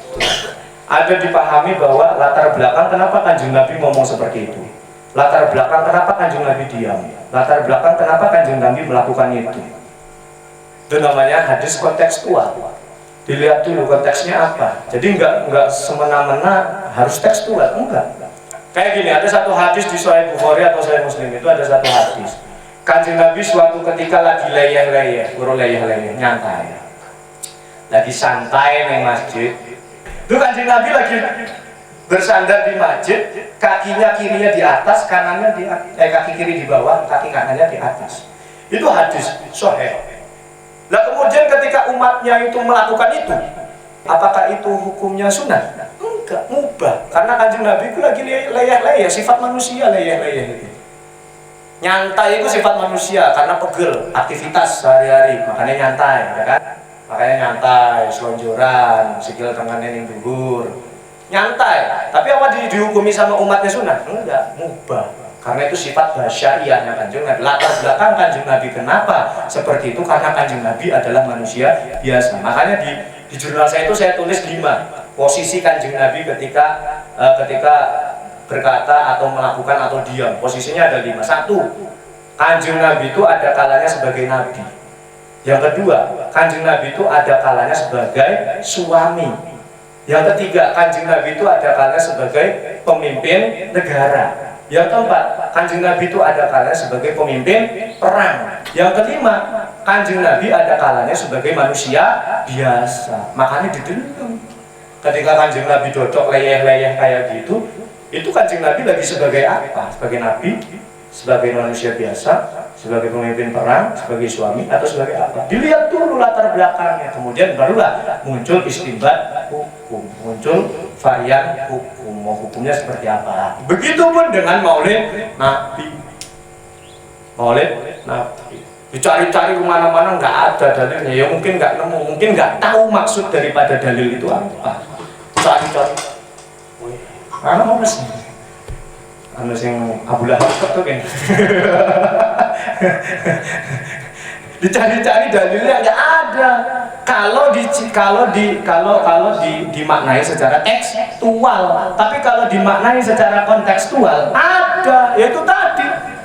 Ada dipahami bahwa latar belakang kenapa kanjeng Nabi ngomong seperti itu. Latar belakang kenapa kanjeng Nabi diam. Latar belakang kenapa kanjeng Nabi melakukan itu. Itu namanya hadis kontekstual. Dilihat dulu konteksnya apa. Jadi enggak semena-mena harus tekstual, enggak. Kayak gini, ada satu hadis di Sahih Bukhari atau Sahih Muslim itu ada satu hadis. Kanjeng Nabi suatu ketika lagi leyeh-leyeh, nyantai. Lagi santai di masjid. Itu kanjeng Nabi lagi bersandar di masjid, kakinya kirinya di atas, kanannya kaki kiri di bawah, kaki kanannya di atas. Itu hadis sahih. Nah kemudian ketika umatnya itu melakukan itu, apakah itu hukumnya sunnah? Enggak, mubah. Karena kanjeng Nabi itu lagi leyeh-leyeh, sifat manusia leyeh-leyeh itu. Nyantai itu sifat manusia karena pegel, aktivitas sehari-hari, makanya nyantai, ya kan? Makanya nyantai, selonjoran, sikil tangannya yang dhuwur. Nyantai, tapi apa dihukumi sama umatnya sunnah? Enggak, mubah. Karena itu sifat basyariahnya kanjeng Nabi. Latar belakang kanjeng Nabi kenapa seperti itu? Karena kanjeng Nabi adalah manusia biasa. Makanya di jurnal saya itu saya tulis 5 posisi kanjeng Nabi ketika berkata atau melakukan atau diam. Posisinya ada 5. 1, kanjeng Nabi itu ada kalanya sebagai nabi. Yang kedua, kanjeng Nabi itu ada kalanya sebagai suami. Yang ketiga, kanjeng Nabi itu ada kalanya sebagai pemimpin negara. Yang keempat, kanjeng Nabi itu ada kalanya sebagai pemimpin perang. Yang kelima, kanjeng Nabi ada kalanya sebagai manusia biasa. Makanya dideleng. Ketika kanjeng Nabi dodok leyeh-leyeh kayak gitu, itu kanjeng Nabi lagi sebagai apa? Sebagai nabi, sebagai manusia biasa, sebagai pemimpin perang, sebagai suami, atau sebagai apa? Dilihat dulu latar belakangnya, kemudian barulah muncul istinbat hukum, muncul varian hukum, mau hukumnya seperti apa. Begitupun dengan maulid Nabi. Maulid Nabi dicari-cari kemana-mana nggak ada dalilnya, ya mungkin nggak nemu, mungkin nggak tahu maksud daripada dalil itu apa. Cari-cari. Apa sih? Anu sing Abu Lahab tuh kan. Dicari-cari dalilnya nggak ada. Kalau dimaknai secara tekstual, tapi kalau dimaknai secara kontekstual ada, yaitu tadi.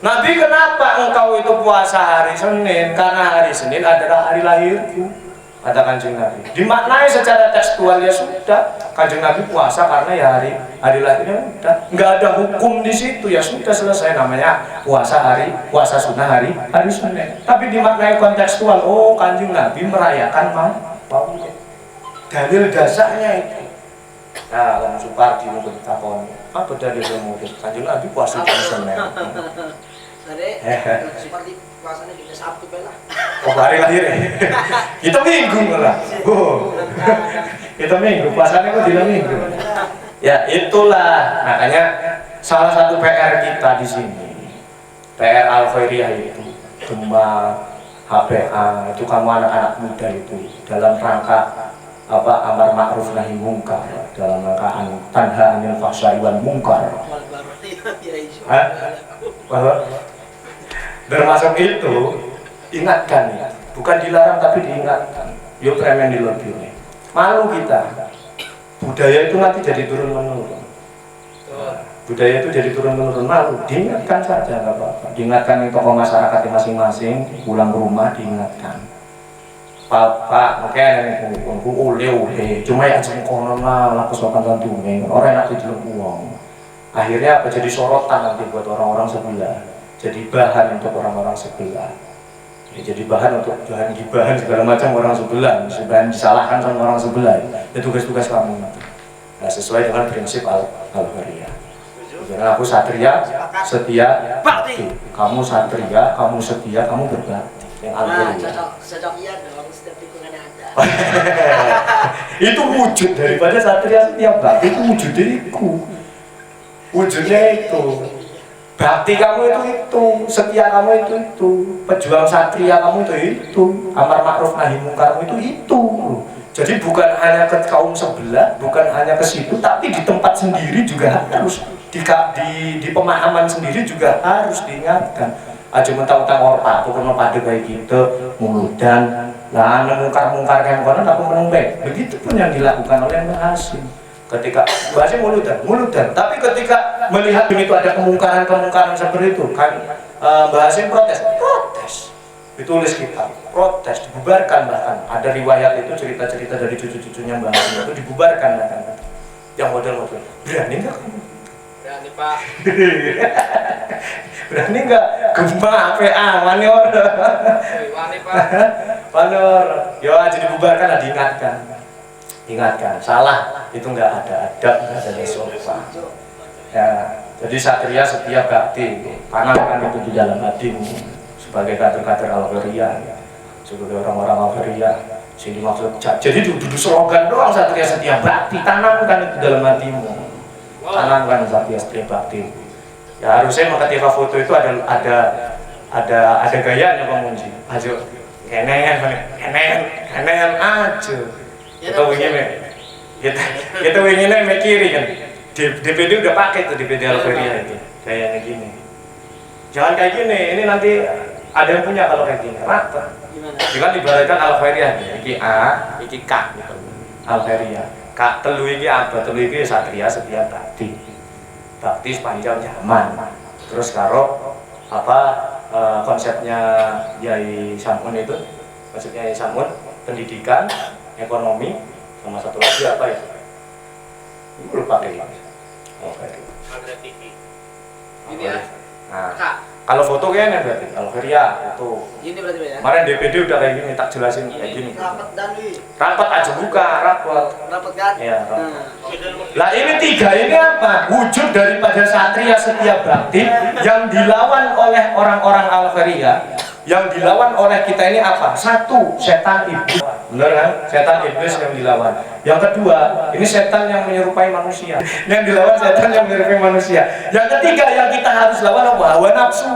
Nabi, kenapa engkau itu puasa hari Senin? Karena hari Senin adalah hari lahirku, kata Kanjeng Nabi. Dimaknai secara tekstual ya sudah, Kanjeng Nabi puasa karena ya hari lahirnya udah. Nggak ada hukum di situ, ya sudah selesai, namanya puasa sunnah hari Senin. Tapi dimaknai kontekstual, oh Kanjeng Nabi merayakan Maulid. Dalil dasarnya itu. Nah, Om Supardi mungkin takon, apa dalil Maulid? Kanjeng Nabi puasa hari Senin. Jadi, seperti puasanya kita Sabtu lah. Oh, hari lahir ya? Kita minggu malah. Kita minggu, puasanya kok tidak minggu. Ya itulah, makanya salah satu PR kita di sini, PR Al-Khairiyah itu, Gemma, HPA, itu kamu anak-anak muda itu, dalam rangka amar ma'ruf nahi mungkar, dalam rangka tanha anil fahsya'i wal munkar. Termasuk itu, ingatkan ya, bukan dilarang tapi diingatkan. Yuk premen di lebih nih. Malu kita. Budaya itu nanti jadi turun menurun. Budaya itu jadi turun menurun, malu. Diingatkan saja nggak apa-apa. Diingatkan yang tokoh masyarakat masing-masing, pulang ke rumah diingatkan. Pak, makanya ule, cuma ya jengkono lah kesopan tentunya. Orang enak dijeluk uang. Akhirnya apa jadi sorotan nanti buat orang-orang sebelah. Jadi bahan untuk orang-orang sebelah, ya, jadi bahan untuk bahan segala macam orang sebelah, bahan disalahkan sama orang sebelah. Ya tugas-tugas kamu nanti. Nah, sesuai dengan prinsip Al-Khairiyah. Jadi aku satria, setia, bakti. Kamu satria, kamu setia, kamu berbakti. Yang Al-Khairiyah. Cocok iya dong, setiap tikungan ada. Itu wujud daripada satria, setia, bakti. Itu wujud diriku. Wujudnya itu. Bakti kamu itu, setia kamu itu, pejuang satria kamu itu, amar ma'ruf nahi mungkarmu itu. Jadi bukan hanya ke kaum sebelah, bukan hanya ke situ, tapi di tempat sendiri juga harus, di pemahaman sendiri juga harus diingatkan. Aja mentang-mentang orpa, pokoknya pada kayak gitu, muludan, lah mungkar-mungkar yang konon aku menembak. Begitu pun yang dilakukan oleh Mbah Hasyim. Ketika bahasnya muludan, tapi ketika melihat itu ada kemungkaran seperti itu, kan Mbah Hasyim protes, ditulis kitab, protes, dibubarkan bahkan. Ada riwayat itu cerita-cerita dari cucu-cucunya Mbah Hasyim itu dibubarkan bahkan. Yang model-model, berani nggak kamu? Berani Pak. Berani nggak? Gempa, PA, manior. Berani Pak. Manior, yo aja dibubarkan lah, diingatkan, salah itu nggak ada adab, nggak ada sopan. Ya, jadi satria setia bakti, tanamkan itu di dalam hatimu sebagai kader-kader Al-Khairiyah, sebagai orang-orang Al-Khairiyah. Sini maksud, jadi duduk slogan doang, satria setia bakti, tanamkan itu dalam hatimu, tanamkan satria setia bakti. Ya harusnya ketika foto itu ada gayanya pengunci, aja, kenen aja. Kita inginnya kiri kan, DPD udah pakai tuh DPD Al-Khairiyah itu kayaknya gini. Jangan kayak gini, ini nanti ada yang punya kalau kayak gini rata. Jangan ibaratkan Al-Khairiyah ini A, ini K gitu. Al-Khairiyah, K telu ini apa? Telu ini satria setia bakti sepanjang zaman. Terus karo konsepnya Yai Samun itu, konsepnya Yai Samun, pendidikan, ekonomi, sama satu lagi apa ya? Lupa deh. Oke. Ini ya. Nah, Kak. kalau foto kayaknya berarti Al-Khairiyah itu. Ini berarti Pak ya. Kemarin DPD udah kayak gini, tak jelasin kayak gini. Rapat dan Rapat aja buka, rapat. rapat kan? Iya, rapat. Lah ini tiga ini apa? Wujud daripada satria setia bakti yang dilawan oleh orang-orang Al-Khairiyah. Yang dilawan oleh kita ini apa? Satu, setan iblis. Benar kan? Setan iblis yang dilawan. Yang kedua, ini setan yang menyerupai manusia. Yang dilawan setan yang menyerupai manusia. Yang ketiga yang kita harus lawan apa? Hawa nafsu.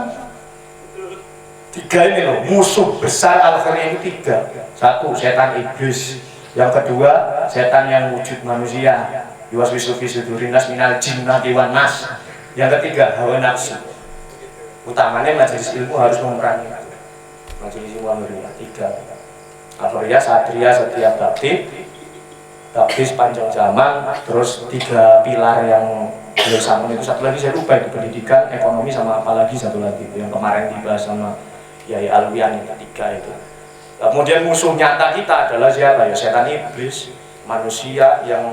Tiga ini loh, musuh besar Al-Khairiyah itu tiga. Satu, setan iblis. Yang kedua, setan yang wujud manusia. Yuwaswisu fi sudurinas minal jinnati wan nas. Yang ketiga, hawa nafsu. utamanya majelis ilmu harus memerangi itu. Majelis ilmu Al-Ghariyah 3. Al-Ghariyah, Satria, Setia, Baptis, Panjang Zaman, terus 3 pilar yang beliau sambung itu. Satu lagi saya lupa itu, pendidikan, ekonomi, sama apa lagi satu lagi itu yang kemarin dibahas sama Yai Alwian yang ketiga itu. Kemudian musuh nyata kita adalah siapa ya? Setan iblis, manusia yang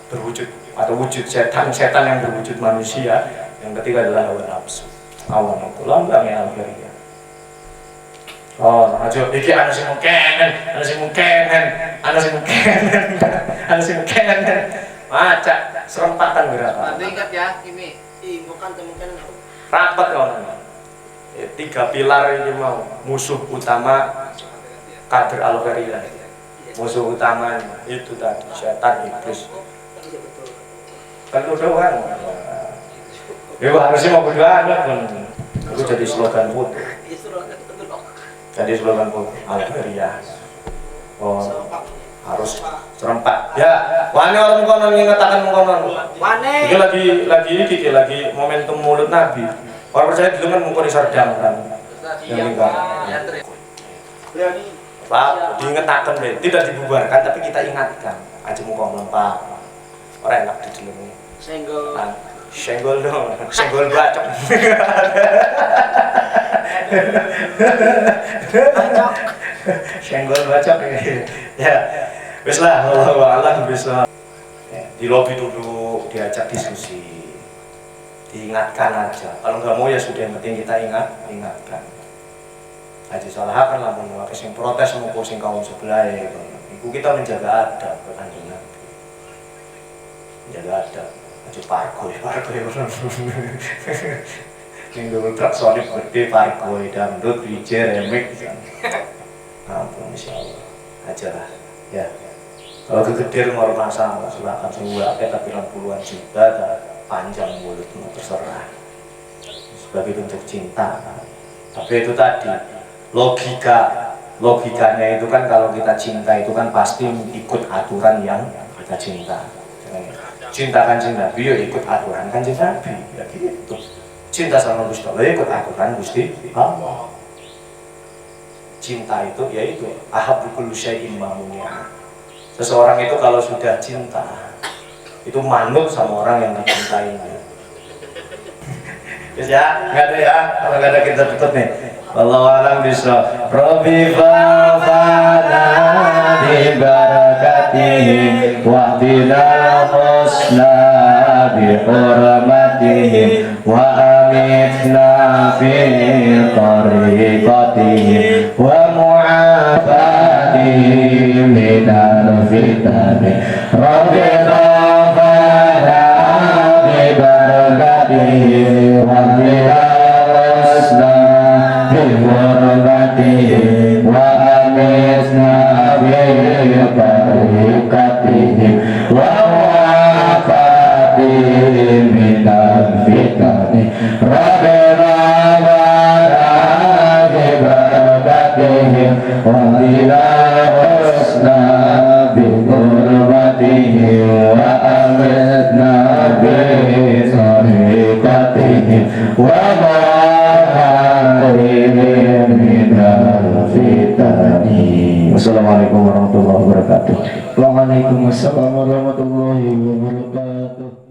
berwujud atau wujud setan yang berwujud manusia. Yang ketiga adalah hawa nafsu. Awan itu lambangnya Al-Ghariyah. Oh, aja iki ana sing mungkenen, ana sing mungkenen, ana sing mungkenen, ana sing mungkenen. Maca serempatan berapa? Nanti ingat ya, ini bukan kemungkinan Rapat kawan. 3 pilar ini mau musuh utama kader Al-Ghariyah. Musuh utama itu tadi setan iblis. Kan doang. Ya harusnya mau berdoa kan. Itu jadi slogan foto. Jadi slogan foto Al-Ghariyah. Oh, harus serempak. Ya, wani orang konon ngatakan konon. Wane. Ini lagi momentum Maulid Nabi. Orang percaya dulu kan mengkoni sardang kan. Yang enggak. Pak, diingatkan deh, tidak dibubarkan tapi kita ingatkan. Aja muka melempar. Orang enak di dalamnya. Senggol dong, senggol bacok. Senggol bacok ya. Wis lah, wallahu a'lam bishawab. Di lobi dulu diajak diskusi. Diingatkan aja. Kalau nggak mau ya sudah, yang penting kita ingatkan. Haji Salah kan lamun wae sing protes mupo sing kaum sebelah ya. Iku kita menjaga adab Kanjeng Nabi. Menjaga adab. Aja parkoy. Ning dulu truk solid gede parkoy dangdut DJ remix. Ampun insyaallah. Aja lah. Ya. Kalau kegedean mau masalah silakan semua tapi puluhan juta panjang mulutmu terserah. Sebagai bentuk cinta. Tapi itu tadi logikanya itu kan kalau kita cinta itu kan pasti ikut aturan yang kita cinta. Cinta Kanjeng Nabi ya ikut aturan Kanjeng Nabi ya gitu. Cinta sama Gusti Allah ikut aturan Gusti Allah. Cinta itu yaitu ahabbu kulli syai'in ma'muni'a. Seseorang itu kalau sudah cinta itu manut sama orang yang dicintainya. Terus ya, nggak ada ya, kalau nggak ada kita tutup nih. Wallahu a'lam bishawab. Rabbi fa'fana bi barakatihi wa bina husna bi hurmatihi wa amitna fi tariqatihi wa mu'afatihi minal fitani. Rabbi fa'fana bi barakatihi wa bina wa amisna bi tariqatihi wa wafati minal fitani. Rabbana bi barakatihi wa bila husna bi hurmatihi wa amitna bi tariqatihi wa Assalamualaikum warahmatullahi wabarakatuh. Waalaikumsalam warahmatullahi wabarakatuh.